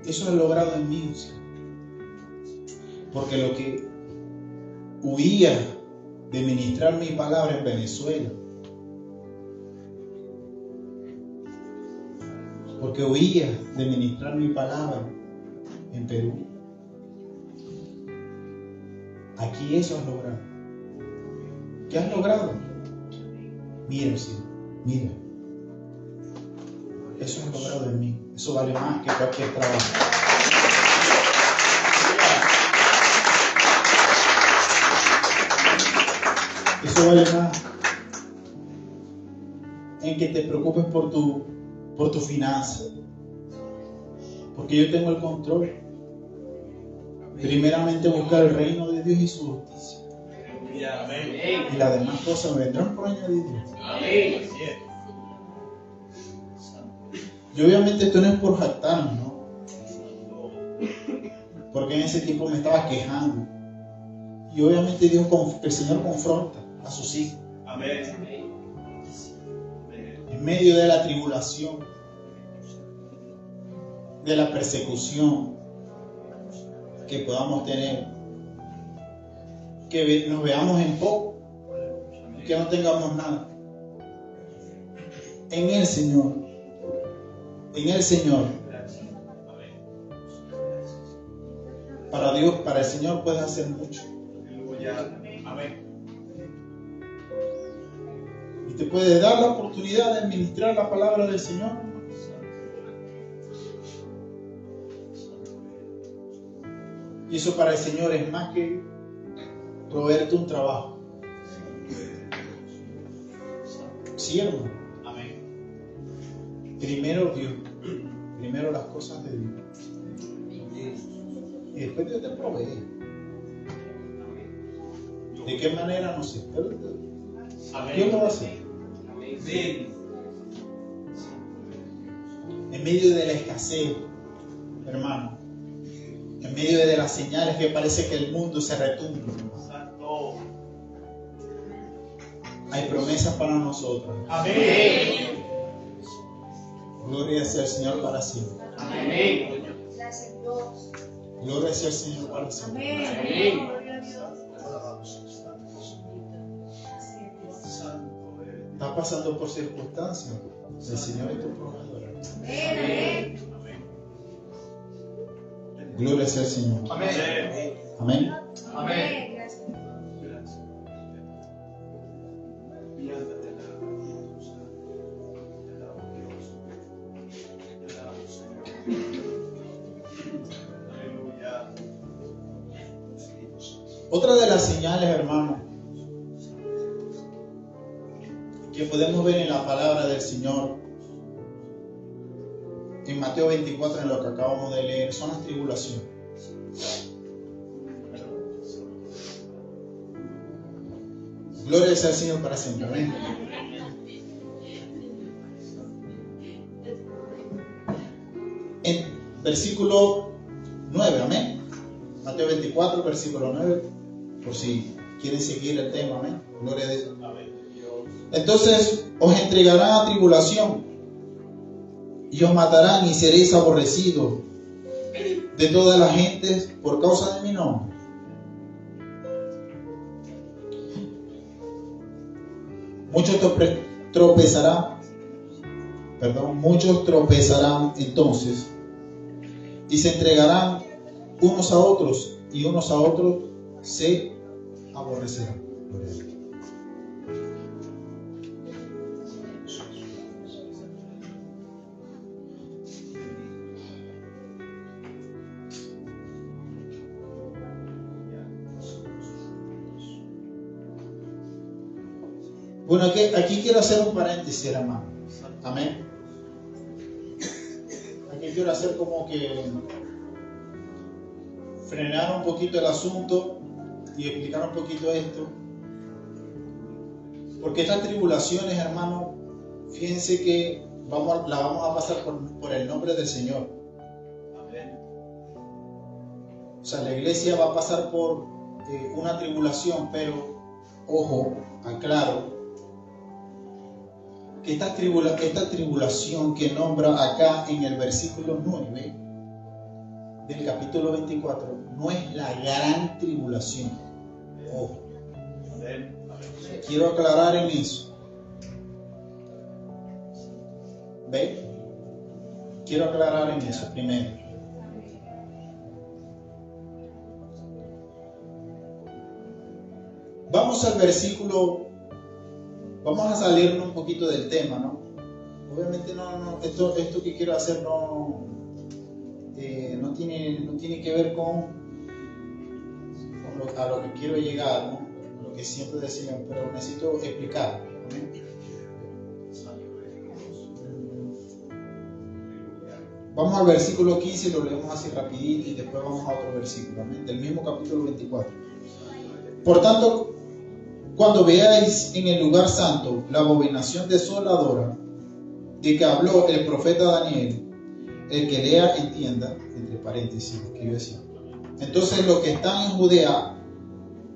Eso he logrado en mí, porque lo que huía de ministrar mi palabra en Venezuela, porque huía de ministrar mi palabra en Perú, aquí eso has logrado. ¿Qué has logrado? Mira, sí, mira. Eso has logrado en mí. Eso vale más que cualquier trabajo. Eso vale más en que te preocupes por tu finanza. Porque yo tengo el control. Primeramente buscar el reino de Dios y su justicia. Y las demás cosas vendrán por añadidura. Y obviamente esto no es por jactarme, ¿no? Porque en ese tiempo me estaba quejando. Y obviamente el Señor confronta a sus hijos. En medio de la tribulación, de la persecución que podamos tener, que nos veamos en poco y que no tengamos nada. En el Señor, para Dios, para el Señor puedes hacer mucho. Y te puede dar la oportunidad de administrar la palabra del Señor. Y eso para el Señor es más que proveerte un trabajo. Sí, hermano. Primero Dios, primero las cosas de Dios. Y después Dios te provee. ¿De qué manera? No sé. Pero Dios lo va a hacer. En medio de la escasez, hermano. En medio de las señales que parece que el mundo se retumba. Hay promesas para nosotros. Amén. Gloria sea al Señor para siempre. Amén. Gloria sea al Señor para siempre. Amén. Estás pasando por circunstancias. El Señor es tu proveedor. Gloria sea al Señor. Amén. Amén. Amén. Otra de las señales, hermano, que podemos ver en la palabra del Señor, en Mateo 24, en lo que acabamos de leer, son las tribulaciones. Gloria sea al Señor para siempre. Amén. En versículo 9, amén. Mateo 24, versículo 9, por si quieren seguir el tema, amén. Gloria a Dios. Entonces os entregarán a tribulación y os matarán y seréis aborrecidos de todas las gentes por causa de mi nombre. Muchos tropezarán entonces y se entregarán unos a otros y unos a otros se aborrecerán. Bueno, aquí quiero hacer un paréntesis, hermano. Amén. Aquí quiero hacer como que frenar un poquito el asunto y explicar un poquito esto. Porque estas tribulaciones, hermano, fíjense que la vamos a pasar por el nombre del Señor. Amén. O sea, la iglesia va a pasar por una tribulación, pero, ojo, aclaro, que esta tribulación que nombra acá en el versículo 9 del capítulo 24 no es la gran tribulación. Ojo. Quiero aclarar en eso. ¿Ve? Quiero aclarar en eso primero. Vamos al versículo. Vamos a salirnos un poquito del tema, ¿no? Obviamente esto que quiero hacer no tiene que ver a lo que quiero llegar, ¿no? Lo que siempre decimos, pero necesito explicar. ¿No? Vamos al versículo 15, lo leemos así rapidito y después vamos a otro versículo, ¿no? Del mismo capítulo 24. Por tanto, cuando veáis en el lugar santo la abominación desoladora de que habló el profeta Daniel, el que lea entienda, entre paréntesis, lo que yo decía. Entonces los que están en Judea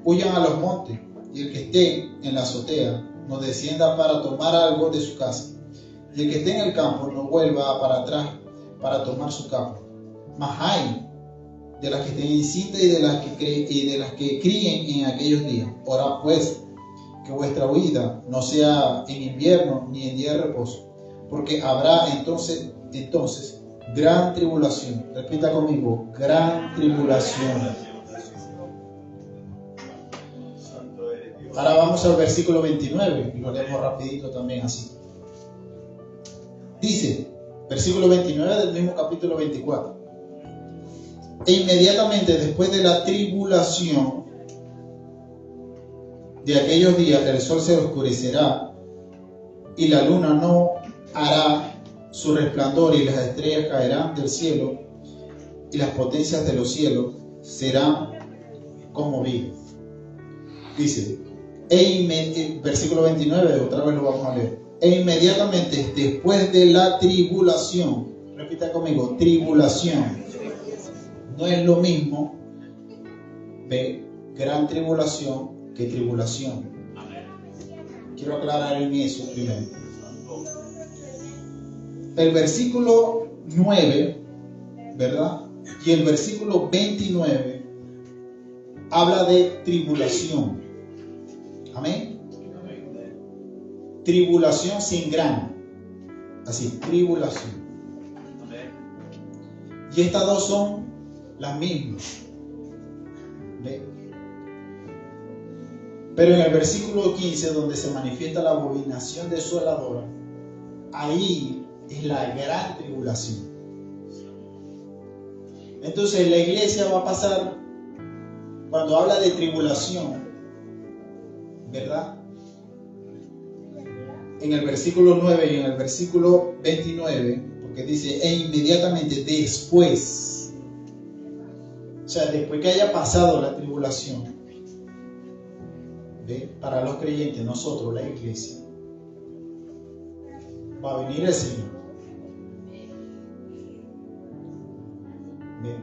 huyan a los montes, y el que esté en la azotea no descienda para tomar algo de su casa, y el que esté en el campo no vuelva para atrás para tomar su campo. Mas hay de las que estén encintas y de las que críen en aquellos días. Orad pues que vuestra huida no sea en invierno ni en día de reposo, porque habrá entonces gran tribulación. Repita conmigo, gran tribulación. Ahora vamos al versículo 29 y lo leemos rapidito también así. Dice, versículo 29 del mismo capítulo 24. E inmediatamente después de la tribulación de aquellos días, el sol se oscurecerá y la luna no hará su resplandor y las estrellas caerán del cielo y las potencias de los cielos serán conmovidos. Dice, versículo 29, otra vez lo vamos a leer. E inmediatamente después de la tribulación, repita conmigo, tribulación. No es lo mismo gran tribulación que tribulación. Quiero aclarar en eso primero. El versículo 9, ¿verdad? Y el versículo 29 habla de tribulación. Amén. Tribulación sin gran. Así, tribulación. Y estas dos son las mismas. ¿Ve? Pero en el versículo 15, donde se manifiesta la abominación desoladora, ahí es la gran tribulación. Entonces la iglesia va a pasar, cuando habla de tribulación, ¿verdad? En el versículo 9 y en el versículo 29, porque dice, e inmediatamente después, o sea, después que haya pasado la tribulación, ¿ve? Para los creyentes, nosotros, la iglesia, va a venir el Señor. ¿Ve?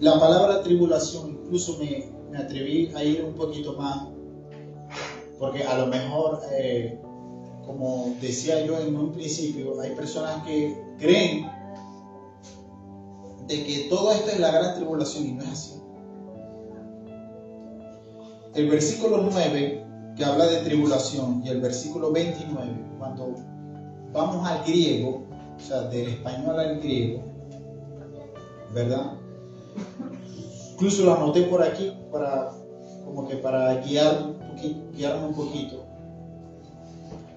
La palabra tribulación, incluso me atreví a ir un poquito más, porque a lo mejor, como decía yo en un principio, hay personas que creen de que todo esto es la gran tribulación, y no es así. El versículo 9, que habla de tribulación, y el versículo 29, cuando vamos al griego, o sea, del español al griego, ¿verdad? Incluso lo anoté por aquí para guiarme un poquito.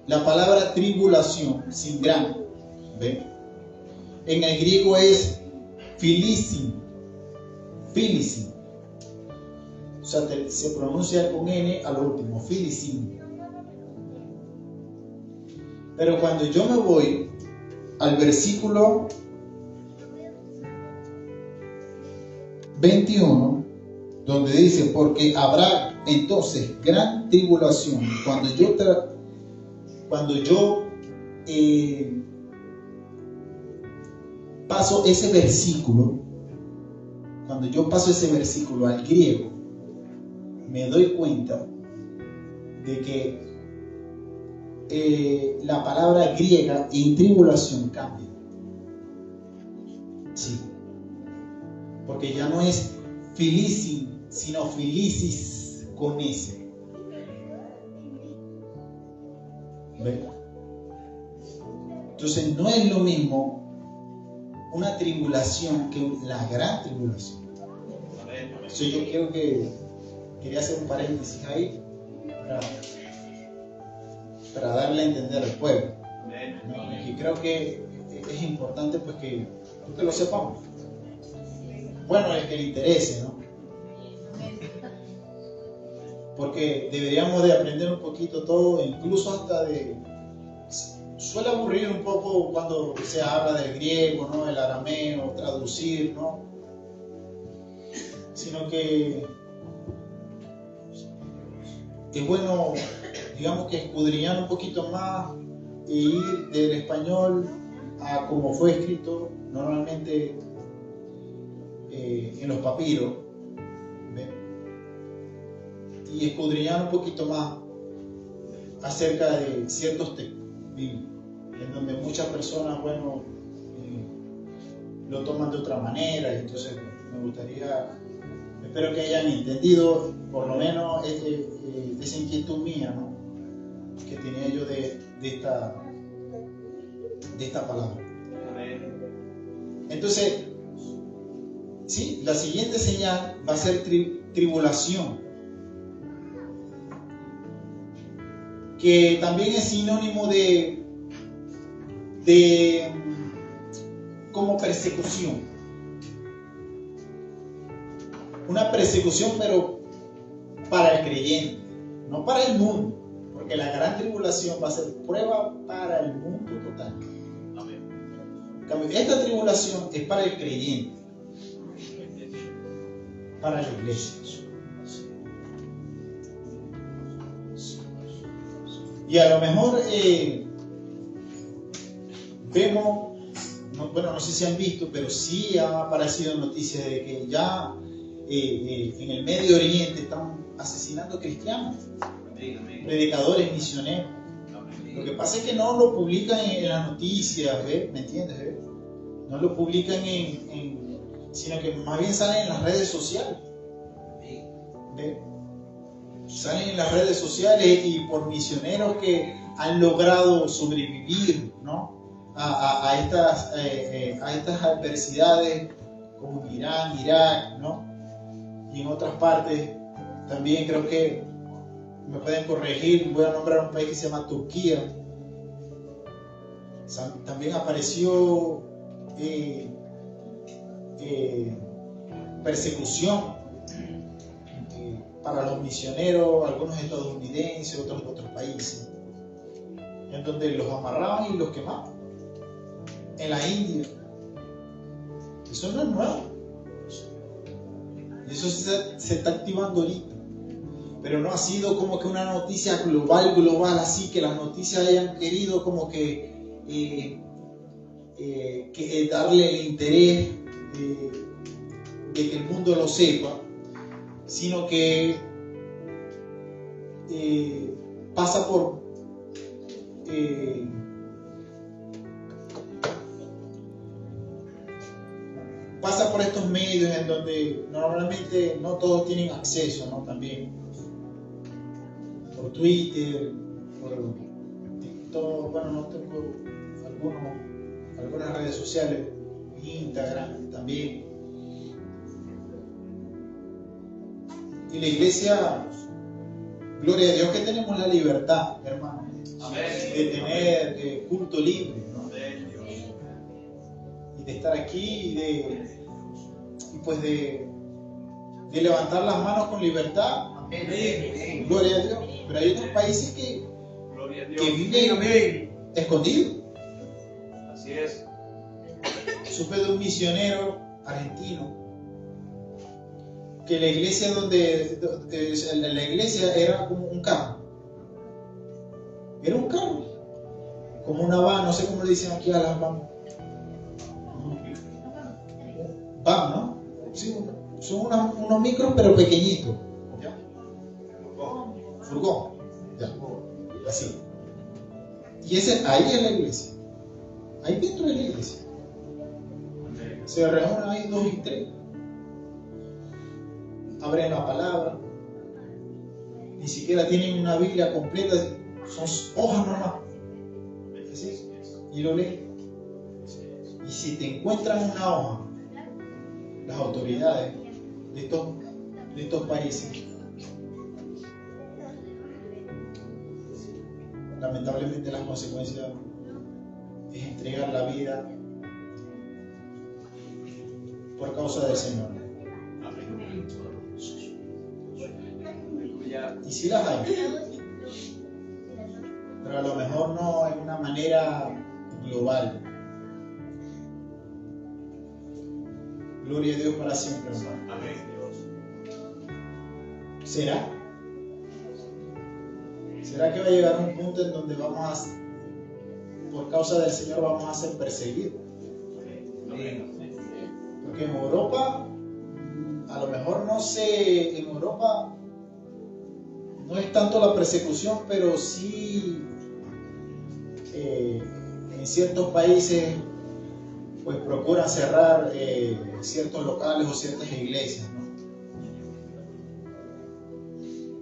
La palabra tribulación, sin gran, ¿ve? En el griego es filisin. O sea, se pronuncia con N al último, filisin. Pero cuando yo me voy al versículo 21, donde dice, porque habrá entonces gran tribulación cuando yo paso ese versículo, cuando yo paso ese versículo al griego, me doy cuenta de que la palabra griega en tribulación cambia. Sí. Porque ya no es filisin, sino filisis con S. ¿Ve? Entonces no es lo mismo una tribulación que la gran tribulación. Entonces yo quería hacer un paréntesis ahí para darle a entender al pueblo. Y creo que es importante pues que lo sepamos. Bueno, el que le interese, ¿no? Porque deberíamos de aprender un poquito todo, incluso hasta suele aburrir un poco cuando se habla del griego, ¿no? El arameo, traducir, ¿no? Sino que es bueno, digamos que escudriñar un poquito más e ir del español a como fue escrito normalmente en los papiros, ¿ve? Y escudriñar un poquito más acerca de ciertos textos bíblicos, en donde muchas personas, bueno, lo toman de otra manera, y entonces me gustaría, espero que hayan entendido por lo menos esa inquietud mía, ¿no? Que tenía yo de esta palabra. Entonces, sí, la siguiente señal va a ser tribulación, que también es sinónimo de como persecución. Una persecución, pero para el creyente, no para el mundo, porque la gran tribulación va a ser prueba para el mundo total. Esta tribulación es para el creyente, para la iglesia. Y a lo mejor vemos, no sé si han visto, pero sí ha aparecido noticias de que ya en el Medio Oriente están asesinando cristianos, predicadores, misioneros. Lo que pasa es que no lo publican en las noticias, ¿ves? ¿Me entiendes? ¿Ves? No lo publican sino que más bien salen en las redes sociales. ¿Ves? Salen en las redes sociales y por misioneros que han logrado sobrevivir, ¿no? a estas adversidades como en Irán, Irak, ¿no? Y en otras partes también creo que me pueden corregir, voy a nombrar un país que se llama Turquía. También apareció persecución para los misioneros, algunos estadounidenses, otros de otros países, en donde los amarraban y los quemaban. En la India. Eso no es nuevo. Y eso se está activando ahorita. Pero no ha sido como que una noticia global, así que las noticias hayan querido como que darle el interés de que el mundo lo sepa, sino que pasa por estos medios en donde normalmente no todos tienen acceso, ¿no? También por Twitter, por TikTok, bueno, no tengo algunas redes sociales, Instagram también. Y la iglesia, gloria a Dios que tenemos la libertad, hermano, de tener culto libre, ¿no? Y de estar aquí de levantar las manos con libertad. Gloria a Dios. Pero hay otros países que viven escondidos. Así es. Supe de un misionero argentino que la iglesia la iglesia era como un carro. Era un carro, como una van, no sé cómo le dicen aquí a las van. Van, ¿no? Sí, son unos micros pero pequeñitos. ¿Ya? Furgón. ¿Ya? Así. Y ahí es la iglesia. Ahí dentro de la iglesia. Se reúnen ahí 2 y 3. Abren la palabra. Ni siquiera tienen una Biblia completa. Son hojas nomás. ¿Sí? Y lo leen. Y si te encuentran una hoja, las autoridades de estos países, lamentablemente las consecuencias es entregar la vida por causa del Señor. Y sí las hay, pero a lo mejor no en una manera global. Gloria a Dios para siempre, hermano. Amén. ¿Será? ¿Será que va a llegar un punto en donde por causa del Señor vamos a ser perseguidos? Porque en Europa, a lo mejor no sé, en Europa no es tanto la persecución, pero sí en ciertos países pues procuran cerrar ciertos locales o ciertas iglesias, ¿no?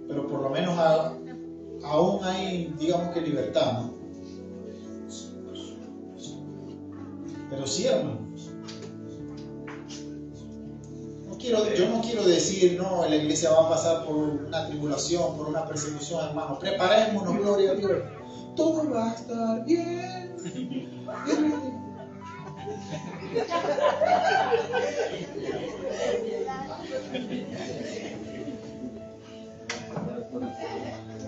Pero por lo menos aún hay, digamos que libertad, ¿no? Pero sí, hermano. Yo no quiero decir, no, la iglesia va a pasar por una tribulación, por una persecución, hermano. Preparémonos, gloria a Dios. Todo va a estar bien.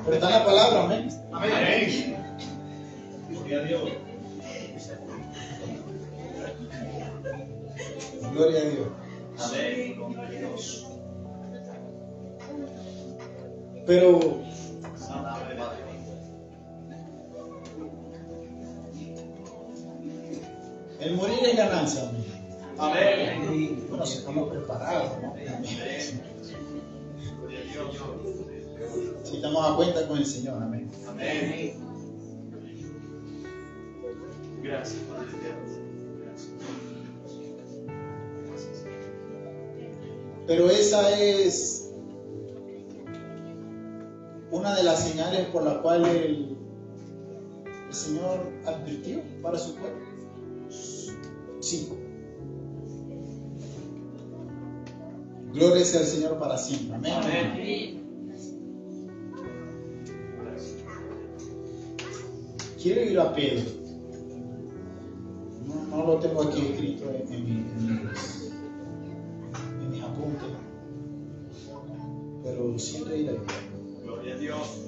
Pero está en la palabra, amén. Amén. Gloria a Dios. Gloria a Dios. Amén. Pero el morir es ganancia, amigo. Amén. Bueno, si estamos preparados, ¿no? Si estamos a cuenta con el Señor, amén. Amén. Gracias, Padre Dios. Gracias. Pero esa es una de las señales por la cual el Señor advirtió para su pueblo. Sí. Gloria sea al Señor para siempre. Amén. Amén. Quiero ir a Pedro. No lo tengo aquí escrito en mis apuntes. Pero siempre ir ahí. Gloria a Dios.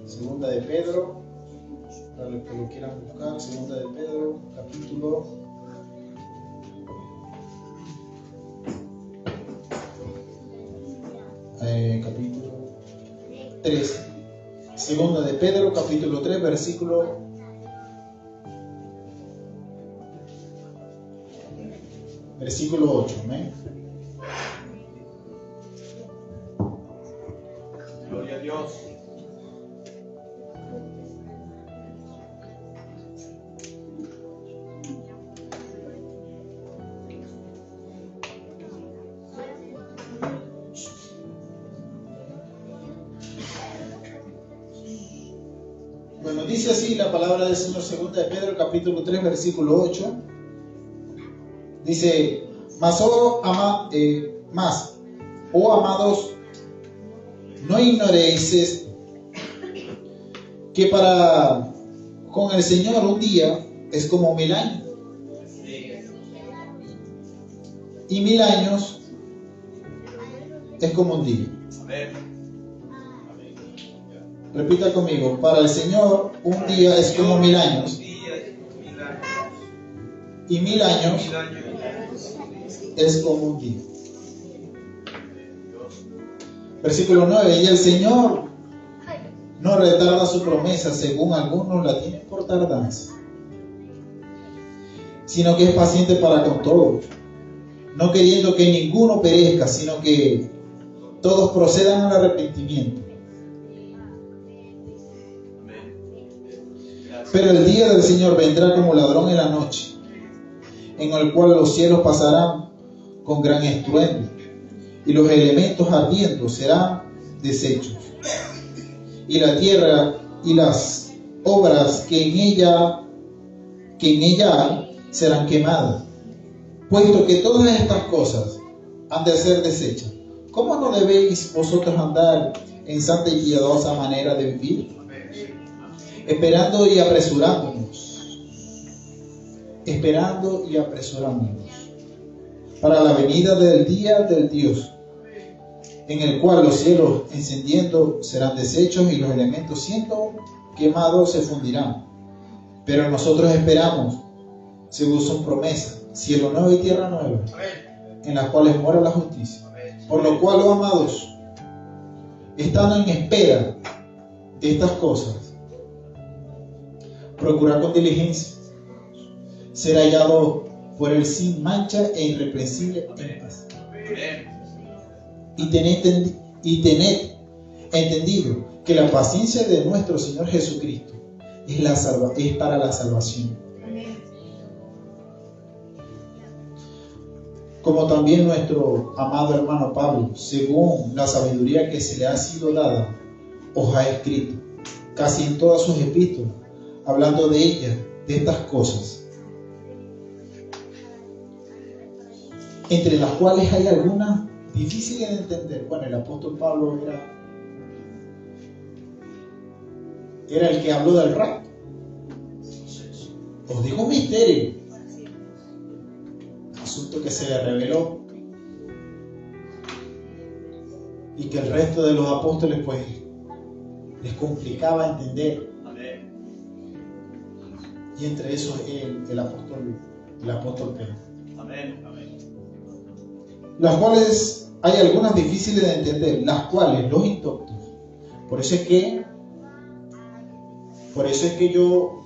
Segunda de Pedro, para los que lo quieran buscar, Segunda de Pedro, capítulo 3. Segunda de Pedro, capítulo 3, versículo 8. Amén. Gloria a Dios. Bueno, dice así la palabra del Señor, segunda de Pedro, capítulo 3, versículo 8. Dice, oh amados, no ignoréis que para con el Señor un día es como 1000 años. Y 1000 años es como un día. Amén. Repita conmigo, para el Señor un día es como 1000 años. Y 1000 años es como un día. Versículo 9. Y el Señor no retarda su promesa, según algunos la tienen por tardanza, sino que es paciente para con todos, no queriendo que ninguno perezca, sino que todos procedan al arrepentimiento. Pero el día del Señor vendrá como ladrón en la noche, en el cual los cielos pasarán con gran estruendo, y los elementos ardiendo serán deshechos, y la tierra y las obras que en ella hay serán quemadas. Puesto que todas estas cosas han de ser deshechas, ¿cómo no debéis vosotros andar en santa y piadosa manera de vivir? Esperando y apresurándonos para la venida del día del Dios, en el cual los cielos encendiendo serán deshechos y los elementos siendo quemados se fundirán. Pero nosotros esperamos, según su promesa, cielo nuevo y tierra nueva, en las cuales mora la justicia. Por lo cual, oh amados, estando en espera de estas cosas, procurad con diligencia ser hallado por él sin mancha e irreprensible en paz. Y tened entendido que la paciencia de nuestro Señor Jesucristo es para la salvación. Como también nuestro amado hermano Pablo, según la sabiduría que se le ha sido dada, os ha escrito, casi en todas sus epístolas, hablando de ellas, de estas cosas, entre las cuales hay algunas difíciles de entender. Bueno, el apóstol Pablo era el que habló del rapto. Os digo un misterio, asunto que se le reveló y que el resto de los apóstoles pues les complicaba entender. Amén. Y entre esos el apóstol Pedro. Amén. Amén. las cuales hay algunas difíciles de entender, las cuales los indoctos. Por eso es que yo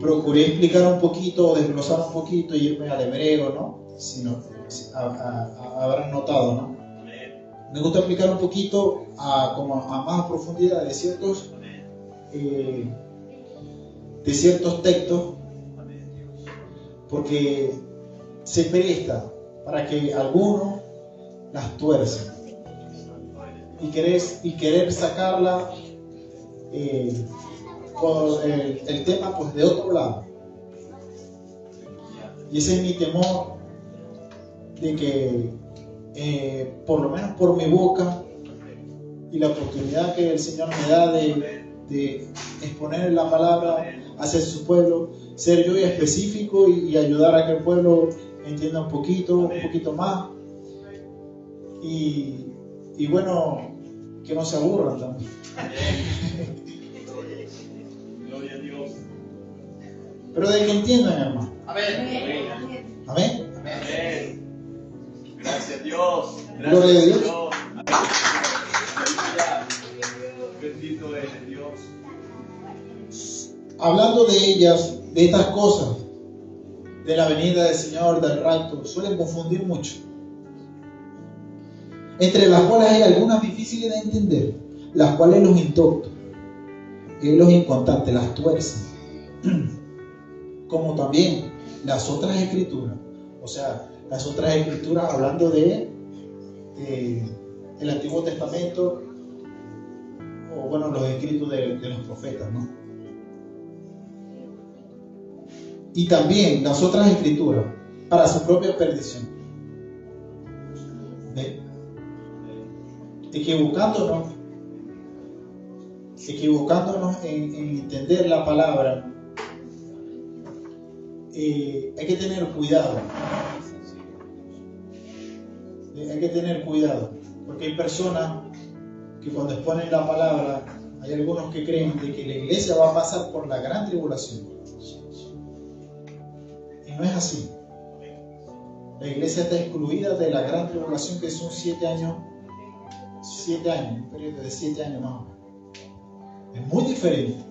procuré explicar un poquito, desglosar un poquito y irme al hebreo, ¿no? Si no, habrán notado, ¿no? Me gusta explicar un poquito como a más profundidad de ciertos textos, porque se presta para que algunos las tuerzan y querer sacarla con el tema pues de otro lado. Y ese es mi temor, de que por lo menos por mi boca y la oportunidad que el Señor me da de exponer la palabra hacia su pueblo, ser yo específico y ayudar a que el pueblo entienda un poquito más, y bueno, que no se aburran también. Gloria a Dios. Pero de que entiendan, hermano. Amén. Amén. Amén. Gracias a Dios. Gloria a Dios. Aleluya. Bendito eres Dios. Hablando de ellas, de estas cosas, de la venida del Señor, del rapto, suelen confundir mucho. Entre las cuales hay algunas difíciles de entender, las cuales los indoctos, los inconstantes, las tuercen, como también las otras escrituras. O sea, las otras escrituras hablando de el Antiguo Testamento, o bueno, los escritos de los profetas, ¿no? Y también las otras escrituras para su propia perdición. ¿Ve? Equivocándonos en entender la palabra, hay que tener cuidado. Hay que tener cuidado, porque hay personas que cuando exponen la palabra, hay algunos que creen de que la iglesia va a pasar por la gran tribulación. Y no es así. La iglesia está excluida de la gran tribulación, que son 7 años, un periodo de 7 años más o menos. Es muy diferente.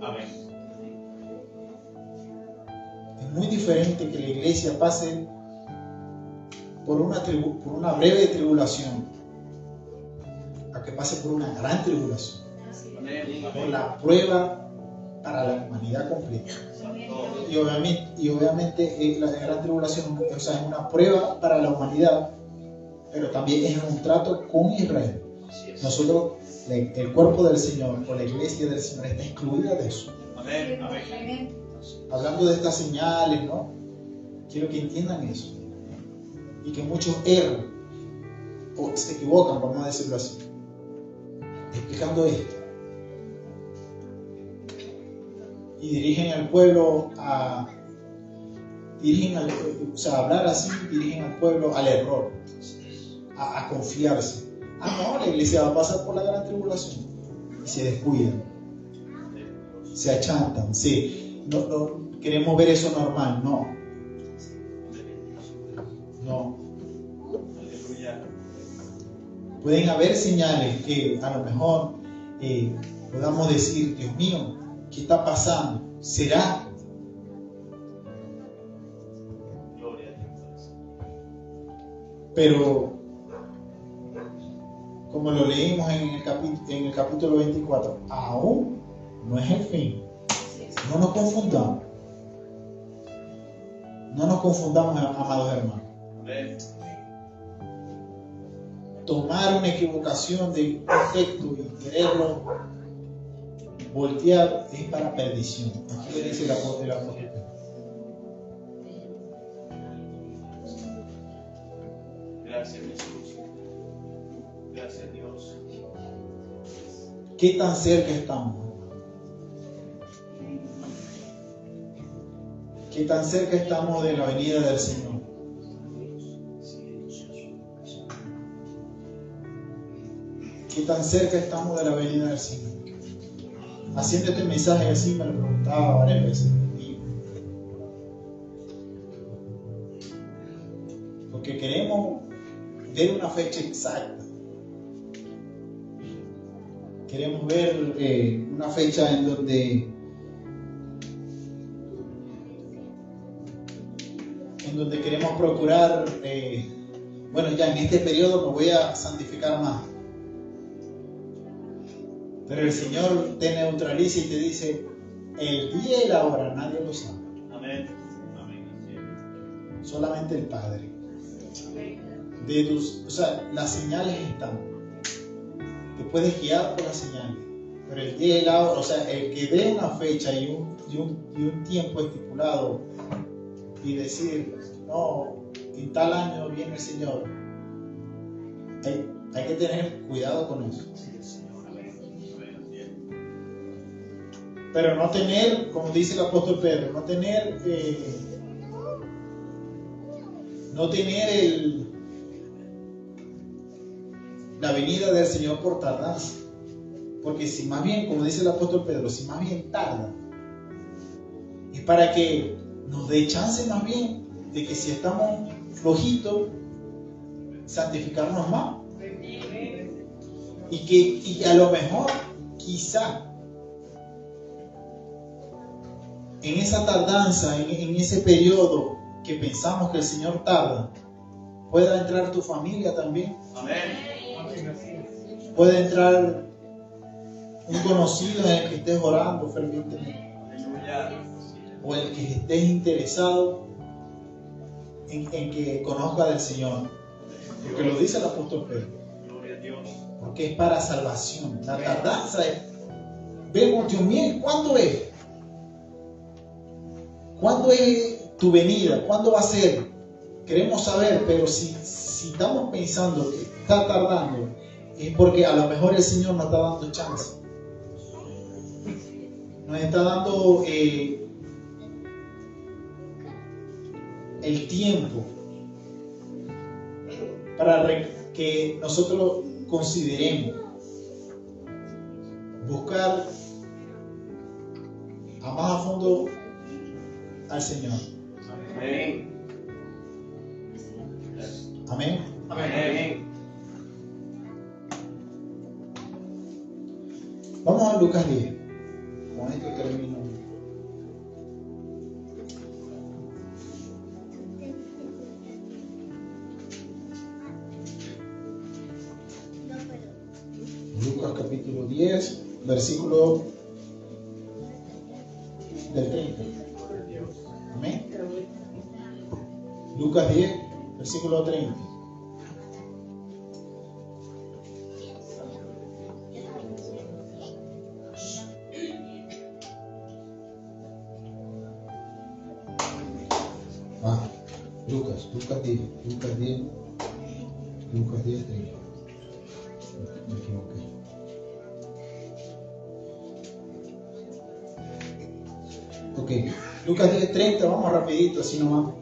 Amén. Es muy diferente que la iglesia pase por una breve tribulación a que pase por una gran tribulación. Por la prueba para la humanidad completa. Y obviamente la gran tribulación, o sea, es una prueba para la humanidad, pero también es un trato con Israel. Nosotros, el cuerpo del Señor o la iglesia del Señor está excluida de eso. Amén. Amén. Hablando de estas señales, ¿no? Quiero que entiendan eso. Y que muchos erran o se equivocan, vamos a decirlo así, explicando esto. Y dirigen al pueblo a hablar así, dirigen al pueblo al error, a confiarse. No, la iglesia va a pasar por la gran tribulación. Y se descuidan, se achantan, no queremos ver eso normal, no. Pueden haber señales que a lo mejor podamos decir, Dios mío, ¿qué está pasando? ¿Será? Gloria a Dios. Pero como lo leímos en el capítulo 24, aún no es el fin. No nos confundamos. No nos confundamos, amados hermanos. Amén. Tomar una equivocación de un texto y quererlo voltear es para perdición. Aquí le dice el apóstol. Gracias, Jesús. Gracias, Dios. ¿Qué tan cerca estamos? ¿Qué tan cerca estamos de la venida del Señor? ¿Qué tan cerca estamos de la venida del Señor? Haciendo este mensaje así me lo preguntaba varias veces. Porque queremos ver una fecha exacta. Queremos ver una fecha en donde queremos procurar, bueno, ya en este periodo me voy a santificar más. Pero el Señor te neutraliza y te dice, el día y la hora nadie lo sabe. Amén. Amén. Solamente el Padre. O sea, las señales están. Te puedes guiar por las señales. Pero el día y la hora, o sea, el que dé una fecha y un tiempo estipulado y decir, no, en tal año viene el Señor, hay que tener cuidado con eso. Pero no tener, como dice el apóstol Pedro, no tener la venida del Señor por tardanza. Porque si más bien, como dice el apóstol Pedro, si más bien tarda, es para que nos dé chance más bien de que si estamos flojitos, santificarnos más. Y a lo mejor, quizá, en esa tardanza, en ese periodo que pensamos que el Señor tarda, pueda entrar tu familia también. Amén. Puede entrar un conocido en el que estés orando fervientemente. Aleluya. O el que estés interesado en que conozca del Señor. Porque lo dice el apóstol Pedro. Gloria a Dios. Porque es para salvación. La tardanza es, vemos, Dios mío, ¿cuándo es? ¿Cuándo es tu venida? ¿Cuándo va a ser? Queremos saber, pero si estamos pensando que está tardando, es porque a lo mejor el Señor nos está dando chance. Nos está dando el tiempo para que nosotros consideremos buscar a más a fondo al Señor. Amén. Amén. Amén. Vamos a Lucas 10. Con esto termino. Lucas capítulo 10, versículo del 30. Amén. Lucas 10, versículo 30. Lucas 10, 30. Me equivoqué. Ok, Lucas 10, 30, vamos rapidito, así nomás.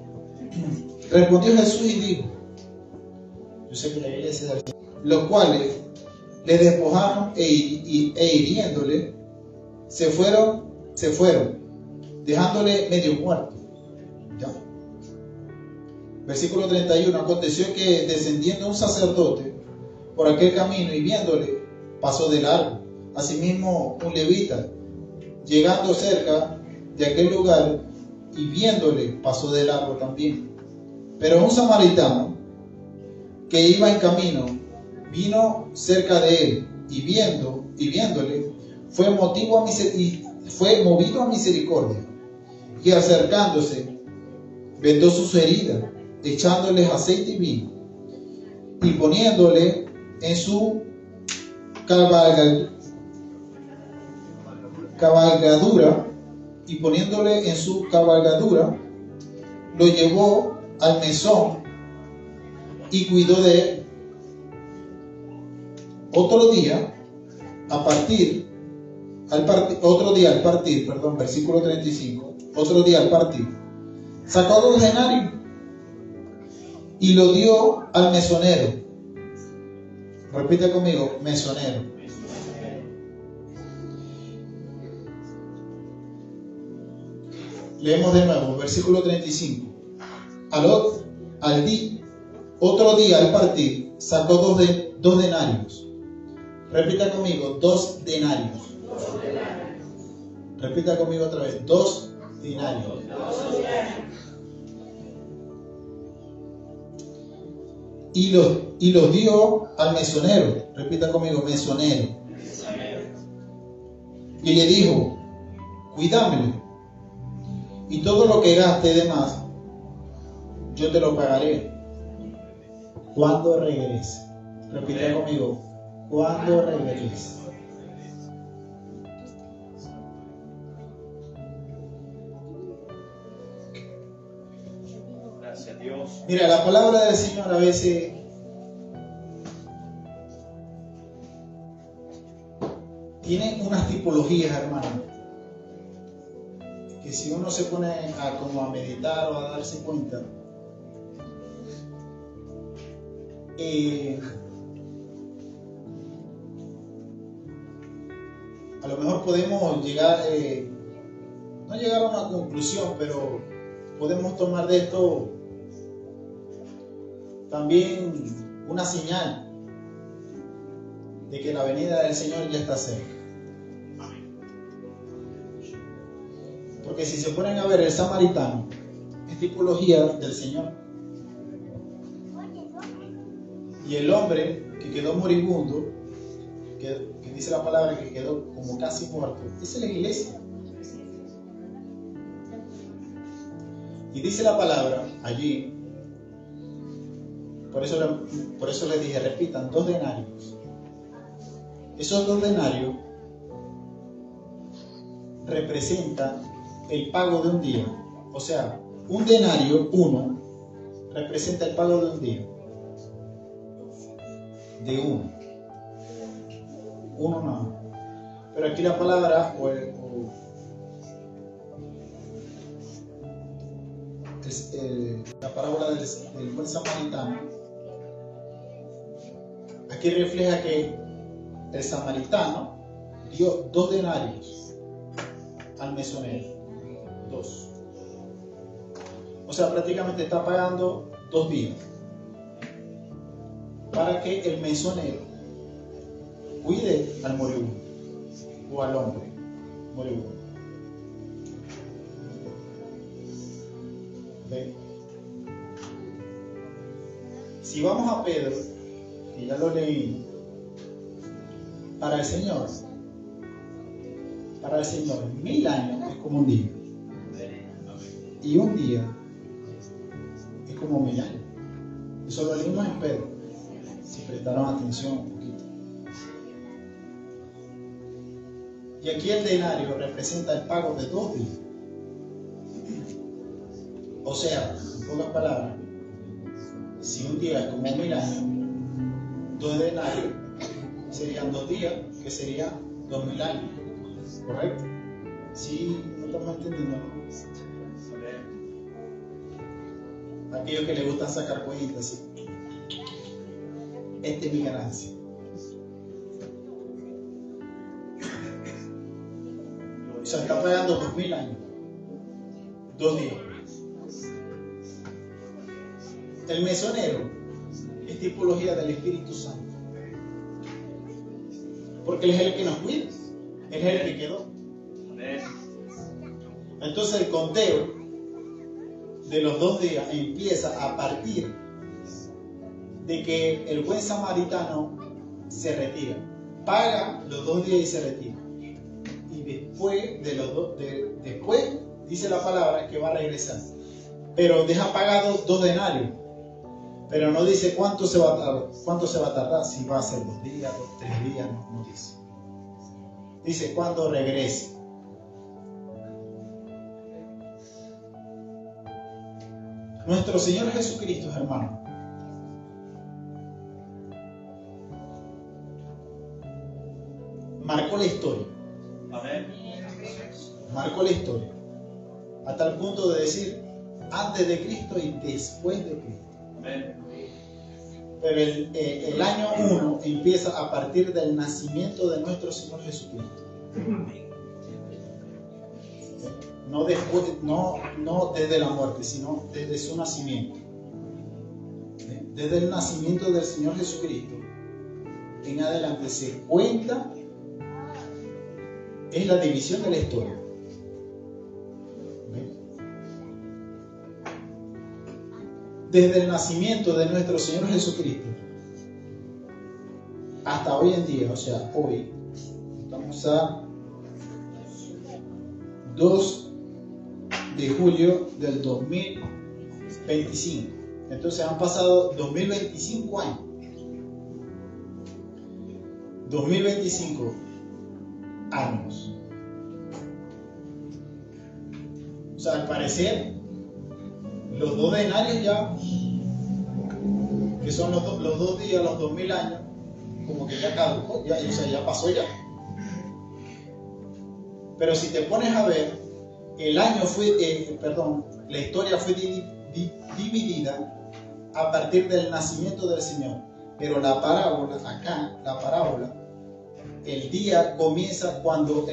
Respondió Jesús y dijo, yo sé que la Biblia dice así, los cuales le despojaron e hiriéndole, se fueron, dejándole medio muerto. ¿Ya? Versículo 31, aconteció que descendiendo un sacerdote por aquel camino y viéndole, pasó de largo. Asimismo un levita, llegando cerca de aquel lugar y viéndole, pasó de largo también. Pero un samaritano que iba en camino vino cerca de él y viéndole fue movido a misericordia, y acercándose vendó sus heridas, echándoles aceite y vino, y poniéndole en su cabalgadura, lo llevó al mesón y cuidó de él. Otro día al partir, versículo 35, otro día al partir, sacó 2 denarios y lo dio al mesonero. Repite conmigo, mesonero. Leemos de nuevo, versículo 35. Otro día al partir, sacó dos denarios. Repita conmigo, 2 denarios. Repita conmigo otra vez, 2 denarios. Y los dio al mesonero. Repita conmigo, mesonero. Y le dijo, cuídamelo. Y todo lo que gaste de más, yo te lo pagaré cuando regrese. Repita conmigo, cuando regrese. Gracias a Dios. Mira, la palabra del Señor a veces tiene unas tipologías, hermano, que si uno se pone como a meditar o a darse cuenta, a lo mejor podemos llegar, no llegar a una conclusión, pero podemos tomar de esto también una señal de que la venida del Señor ya está cerca. Porque si se ponen a ver, el samaritano es tipología del Señor. Y el hombre que quedó moribundo, que dice la palabra que quedó como casi muerto, esa es la iglesia. Y dice la palabra allí, por eso les dije, repitan, 2 denarios. Esos 2 denarios representan el pago de un día. O sea, un denario, 1, representa el pago de un día. De 1. 1 no. Pero aquí la palabra, la parábola del buen samaritano, aquí refleja que el samaritano dio 2 denarios al mesonero. 2. O sea, prácticamente está pagando 2 días para que el mesonero cuide al moribundo o al hombre moribundo. ¿Okay? Si vamos a Pedro, que ya lo leí, para el Señor 1000 años es como un día. Y un día es como 1000 años. Eso lo leímos en Pedro, si prestaron atención un poquito. Y aquí el denario representa el pago de 2 días. O sea, en pocas palabras, si un día es como 1000 años, 2 denarios serían 2 días, que serían 2000 años. ¿Correcto? Sí, no estamos entendiendo, ¿no? Aquellos que les gustan sacar cuentas, ¿sí? Esta es mi ganancia. O sea, está pagando 2000 años, 2 días. El mesonero es tipología del Espíritu Santo. Porque Él es el que nos cuida. Él es el que quedó. Entonces el conteo de los 2 días empieza a partir de que el buen samaritano se retira. Paga los 2 días y se retira. Y después de los después dice la palabra que va a regresar. Pero deja pagado 2 denarios. Pero no dice cuánto se va a tardar, si va a ser 2 días, 3 días, no dice. Dice cuando regrese. Nuestro Señor Jesucristo, hermano, marcó la historia. Amén. Marcó la historia. Hasta el punto de decir antes de Cristo y después de Cristo. Amén. Pero el año 1 empieza a partir del nacimiento de nuestro Señor Jesucristo. No después, no desde la muerte, sino desde su nacimiento. Desde el nacimiento del Señor Jesucristo en adelante se cuenta, es la división de la historia. Desde el nacimiento de nuestro Señor Jesucristo hasta hoy en día, o sea, hoy estamos a 2 de julio del 2025. Entonces han pasado 2025 años. 2025 años. O sea, al parecer, los 2 denarios ya, que son los 2 días, los 2000 años, como que ya caducó, ya, o sea, ya pasó ya. Pero si te pones a ver, el año fue, la historia fue dividida a partir del nacimiento del Señor. Pero la parábola, el día comienza cuando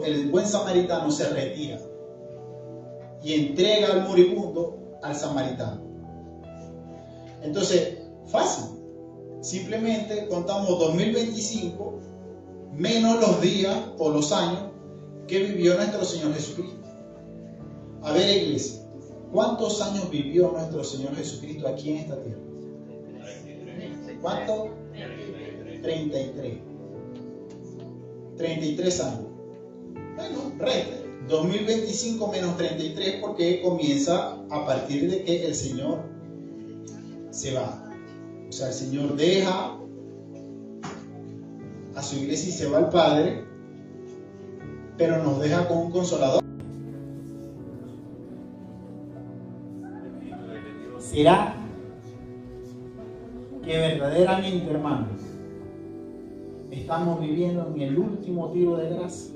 el buen samaritano se retira y entrega al moribundo al samaritano. Entonces, fácil. Simplemente contamos 2025 menos los días o los años que vivió nuestro Señor Jesucristo. A ver, iglesia, ¿cuántos años vivió nuestro Señor Jesucristo aquí en esta tierra? ¿Cuánto? 33. 33 años. Bueno, resta. 2025 menos 33 porque comienza a partir de que el Señor se va. O sea, el Señor deja a su iglesia y se va al Padre, pero nos deja con un consolador. ¿Será que verdaderamente, hermanos, estamos viviendo en el último tiro de gracia?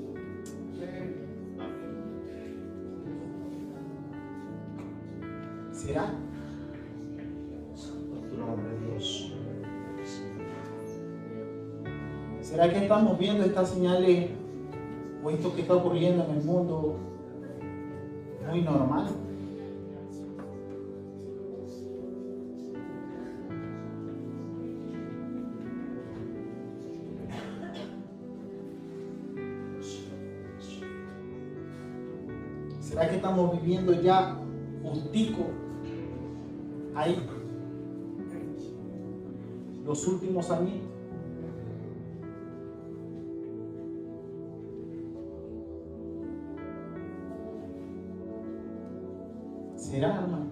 ¿Será? Por tu nombre, Dios. ¿Será que estamos viendo estas señales o esto que está ocurriendo en el mundo muy normal? ¿Será que estamos viviendo ya justico ahí los últimos años? ¿Será, hermano?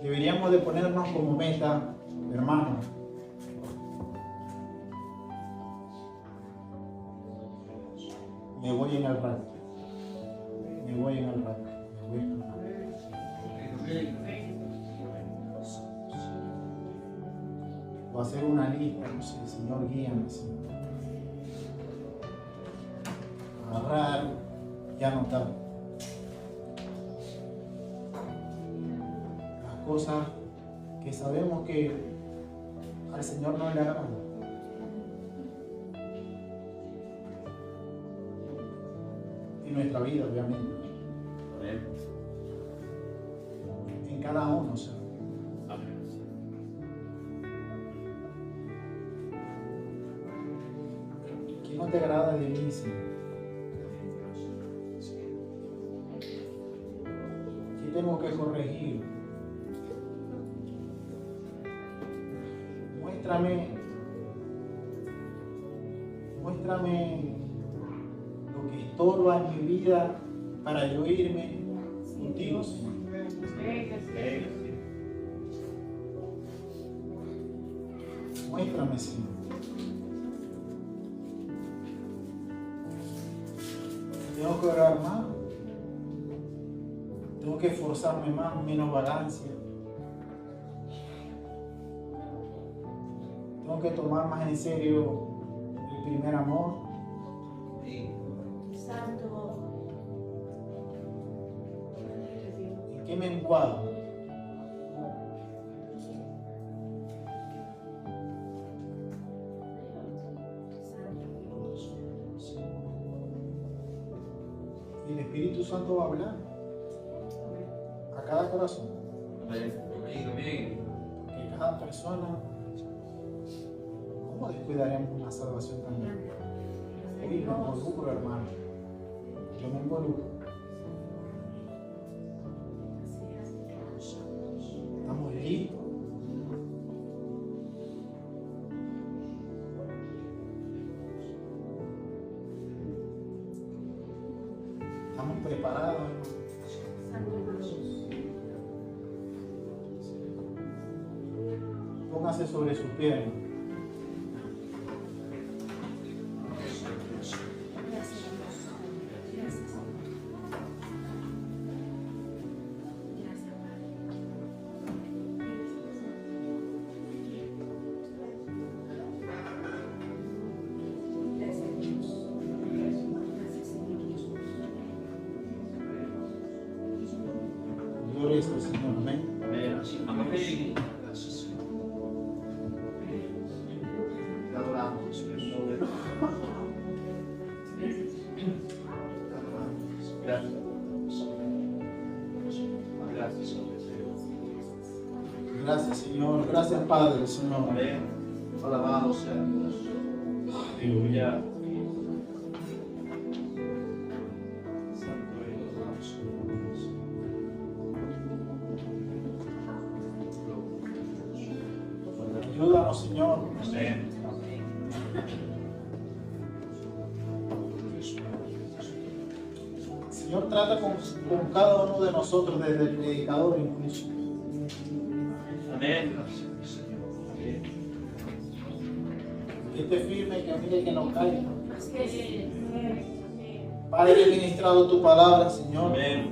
Deberíamos de ponernos como meta, hermano, me voy en el rato, me voy en el rato, me voy en el rato. O hacer una lista, no sé, Señor, guíame, Señor. Agarrar y anotar las cosas que sabemos que al Señor no le agradan. En nuestra vida, obviamente. En cada uno, o sea. ¿Qué no te agrada de mí, Señor? ¿Qué tengo que corregir? Muéstrame lo que estorba en mi vida para yo irme contigo, Señor. Muéstrame, Señor. Tengo que orar más. Tengo que esforzarme más, menos vagancia. Tengo que tomar más en serio el primer amor. Santo. ¿En qué me encuadro? el Espíritu Santo va a hablar a cada corazón. Amén. Que cada persona, ¿cómo descuidaremos una salvación tan grande? Hoy me involucro, hermano. Yo me involucro. Estamos listos. Estamos preparados. Póngase sobre sus piernas. Gloria al Señor, amén. Amén. Amén. Te adoramos, Señor. Gracias. Gracias, Señor. Gracias, Señor. Gracias, Padre, Señor. Amén. Alabado sea Dios. Aleluya. Ayúdanos, Señor. Amén. Señor, trata con cada uno de nosotros, desde el predicador incluso. Amén. Que esté firme, que mire que no caiga. Padre, he ministrado tu palabra, Señor. Amén.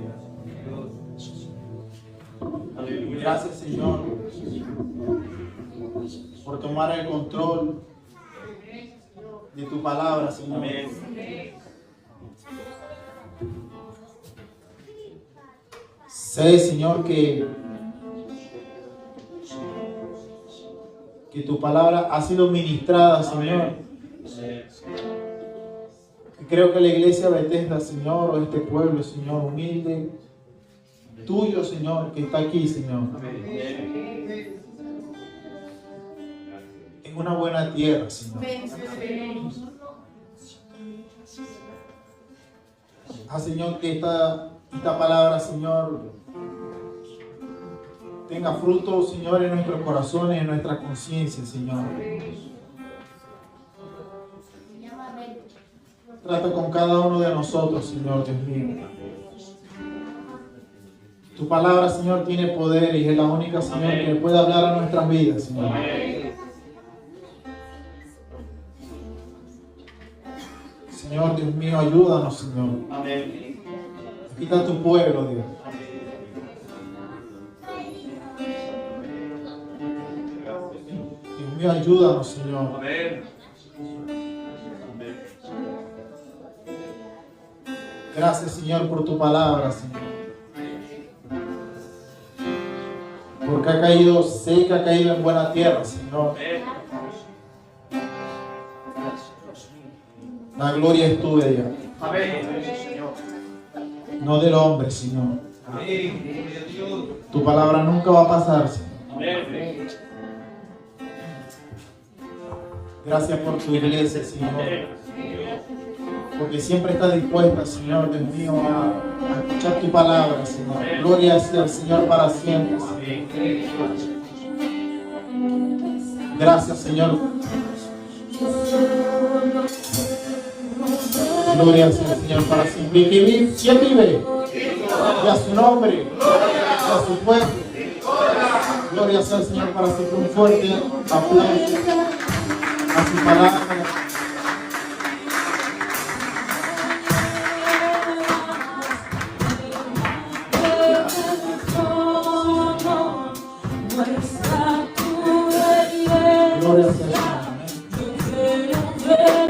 Aleluya. Gracias, Señor, por tomar el control de tu palabra, Señor. Amén. Sé, Señor, que tu palabra ha sido ministrada, Señor. Amén. Y creo que la iglesia Bethesda, Señor, o este pueblo, Señor, humilde, tuyo, Señor, que está aquí, Señor, Amén. en una buena tierra, Señor. Señor, que esta palabra, Señor, tenga fruto, Señor, en nuestros corazones, en nuestra conciencia, Señor. Trata con cada uno de nosotros, Señor, Dios mío. Tu palabra, Señor, tiene poder y es la única, Señor, que puede hablar a nuestras vidas, Señor. Señor, Dios mío, ayúdanos, Señor. Amén. Aquí está tu pueblo, Dios. Dios mío, ayúdanos, Señor. Amén. Gracias, Señor, por tu palabra, Señor. Porque ha caído, sé que ha caído en buena tierra, Señor. Amén. La gloria es tuya, Dios. Amén. No del hombre, Señor. Amén. Tu palabra nunca va a pasar, Señor. Amén. Gracias por tu iglesia, Señor. Porque siempre está dispuesta, Señor, Dios mío, a escuchar tu palabra, Señor. Gloria sea al Señor para siempre, Señor. Gracias, Señor. Gloria sea al Señor para siempre. Y que vive, ¿quién vive? Y a su nombre, y a su pueblo. Gloria sea al Señor para siempre. Un fuerte aplauso a su palabra.